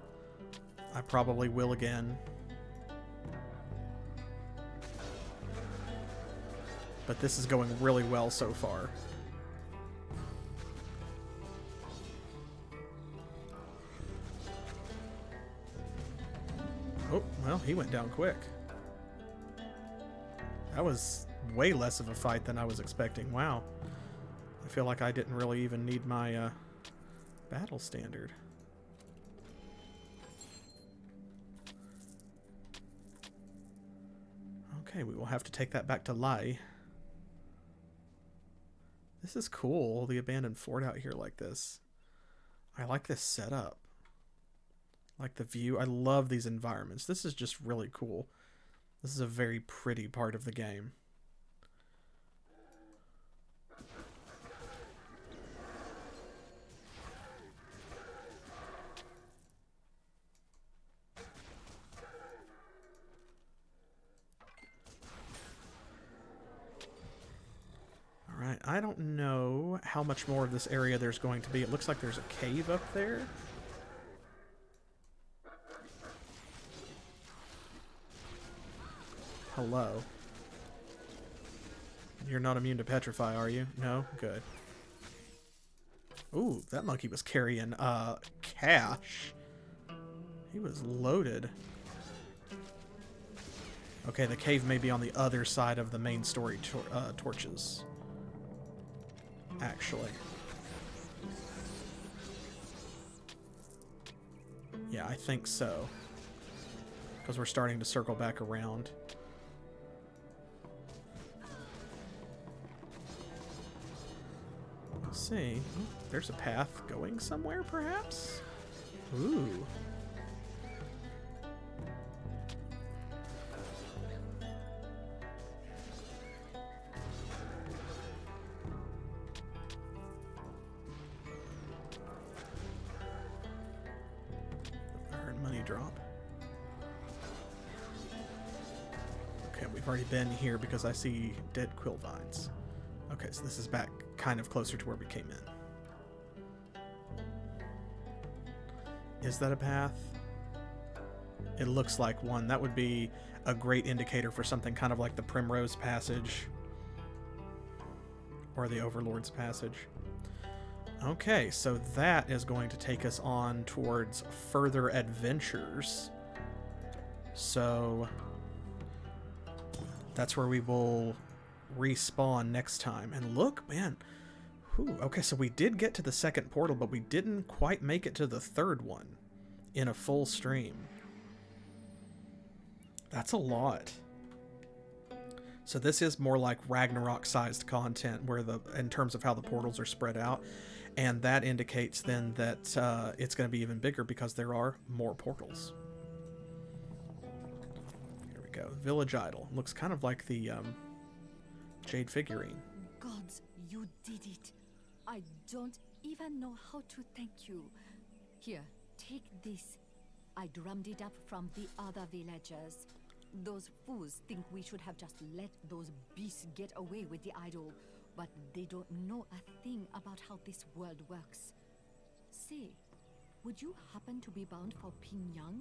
I probably will again. But this is going really well so far. Oh, well, he went down quick. That was way less of a fight than I was expecting. Wow. I feel like I didn't really even need my battle standard. Okay, we will have to take that back to Lai. This is cool, the abandoned fort out here like this. I like this setup. I like the view. I love these environments. This is just really cool. This is a very pretty part of the game. Alright, I don't know how much more of this area there's going to be. It looks like there's a cave up there. Hello. You're not immune to petrify, are you? No? Good. Ooh, that monkey was carrying, cash. He was loaded. Okay, the cave may be on the other side of the main story torches. Actually. Yeah, I think so. Because we're starting to circle back around. Let's see. Oh, there's a path going somewhere, perhaps? Ooh. Drop. Okay, we've already been here because I see dead quill vines. Okay, so this is back kind of closer to where we came in. Is that a path? It looks like one. That would be a great indicator for something kind of like the Primrose Passage or the Overlord's Passage. Okay, so that is going to take us on towards further adventures. So that's where we will respawn next time. And look, man. Whew, okay, so we did get to the second portal, but we didn't quite make it to the third one in a full stream. That's a lot. So this is more like Ragnarok-sized content, where in terms of how the portals are spread out. And that indicates then that it's going to be even bigger because there are more portals. Here we go. Village Idol. Looks kind of like the Jade figurine. Gods, you did it. I don't even know how to thank you. Here, take this. I drummed it up from the other villagers. Those fools think we should have just let those beasts get away with the idol. But they don't know a thing about how this world works. Say, would you happen to be bound for Pyongyang?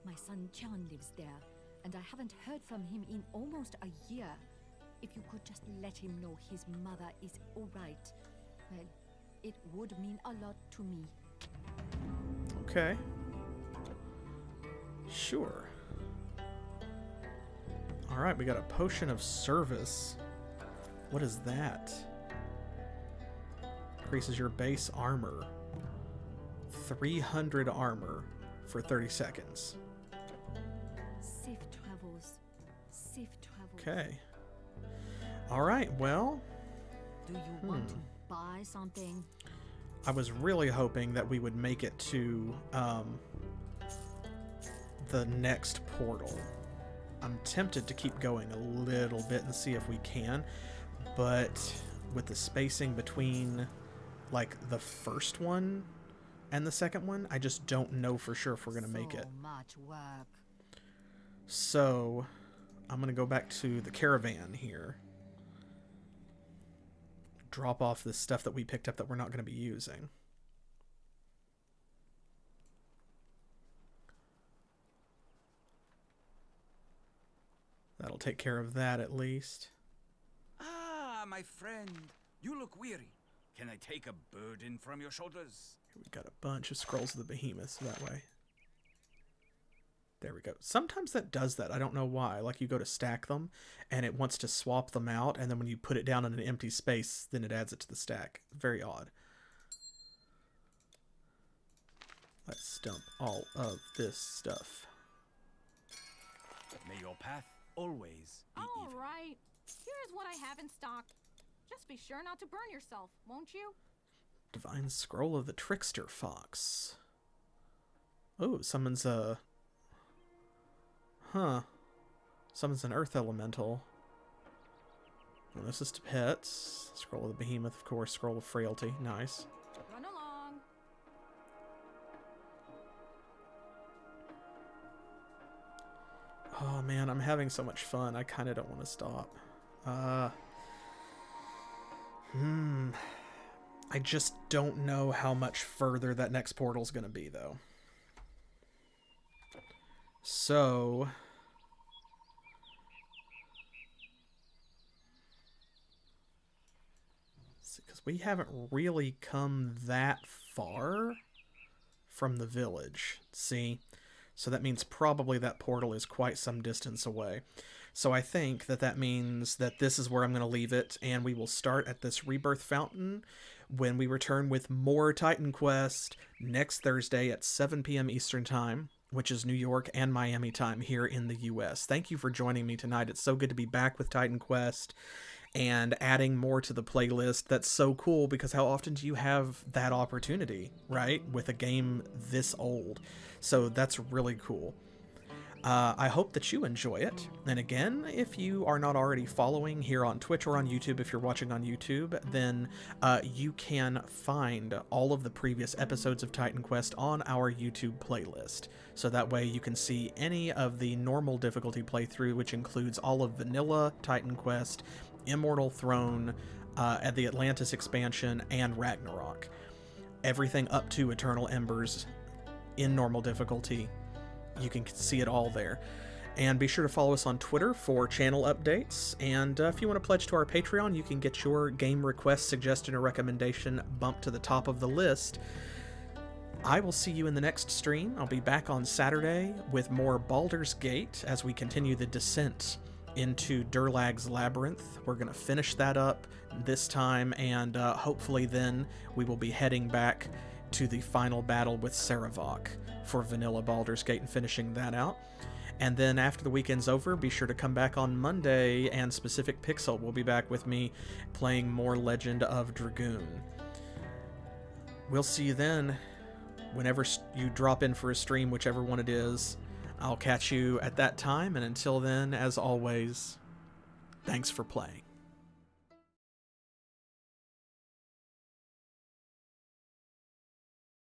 My son Chan lives there, and I haven't heard from him in almost a year. If you could just let him know his mother is alright, well, it would mean a lot to me. Okay. Sure. Alright, we got a potion of service. What is that? increases your base armor. 300 armor for 30 seconds. Safe travels. Safe travels. Okay. Alright, well, Do you want to buy something? I was really hoping that we would make it to the next portal. I'm tempted to keep going a little bit and see if we can, but with the spacing between like the first one and the second one, I just don't know for sure if we're going to make it. So much work. So I'm going to go back to the caravan here. Drop off this stuff that we picked up that we're not going to be using. That'll take care of that at least. Ah, my friend. You look weary. Can I take a burden from your shoulders? We've got a bunch of scrolls of the Behemoth that way. There we go. Sometimes that does that. I don't know why. Like you go to stack them and it wants to swap them out, and then when you put it down in an empty space, then it adds it to the stack. Very odd. Let's dump all of this stuff. May your path always be All even. right. Here's what I have in stock. Just be sure not to burn yourself, won't you? Divine Scroll of the Trickster Fox. Oh, summons a... Huh. Summons an Earth Elemental. Well, this is to pets. Scroll of the Behemoth, of course. Scroll of Frailty. Nice. Run along. Oh man, I'm having so much fun. I kind of don't want to stop. I just don't know how much further that next portal's going to be, though. So... because we haven't really come that far from the village. See? So that means probably that portal is quite some distance away. So I think that that means that this is where I'm going to leave it, and we will start at this Rebirth Fountain when we return with more Titan Quest next Thursday at 7 p.m. Eastern Time, which is New York and Miami time here in the US. Thank you for joining me tonight. It's so good to be back with Titan Quest and adding more to the playlist. That's so cool, because how often do you have that opportunity, right? With a game this old. So that's really cool. I hope that you enjoy it. And again, if you are not already following here on Twitch or on YouTube, if you're watching on YouTube, then you can find all of the previous episodes of Titan Quest on our YouTube playlist. So that way you can see any of the normal difficulty playthrough, which includes all of Vanilla Titan Quest, Immortal Throne, at the Atlantis expansion, and Ragnarok. Everything up to Eternal Embers in normal difficulty. You can see it all there. And be sure to follow us on Twitter for channel updates. And if you want to pledge to our Patreon, you can get your game request, suggestion, or recommendation bumped to the top of the list. I will see you in the next stream. I'll be back on Saturday with more Baldur's Gate as we continue the descent into Durlag's Labyrinth. We're going to finish that up this time, and hopefully then we will be heading back to the final battle with Saravok for Vanilla Baldur's Gate and finishing that out. And then after the weekend's over, be sure to come back on Monday, and Specific Pixel will be back with me playing more Legend of Dragoon. We'll see you then. Whenever you drop in for a stream, whichever one it is, I'll catch you at that time. And until then, as always, thanks for playing.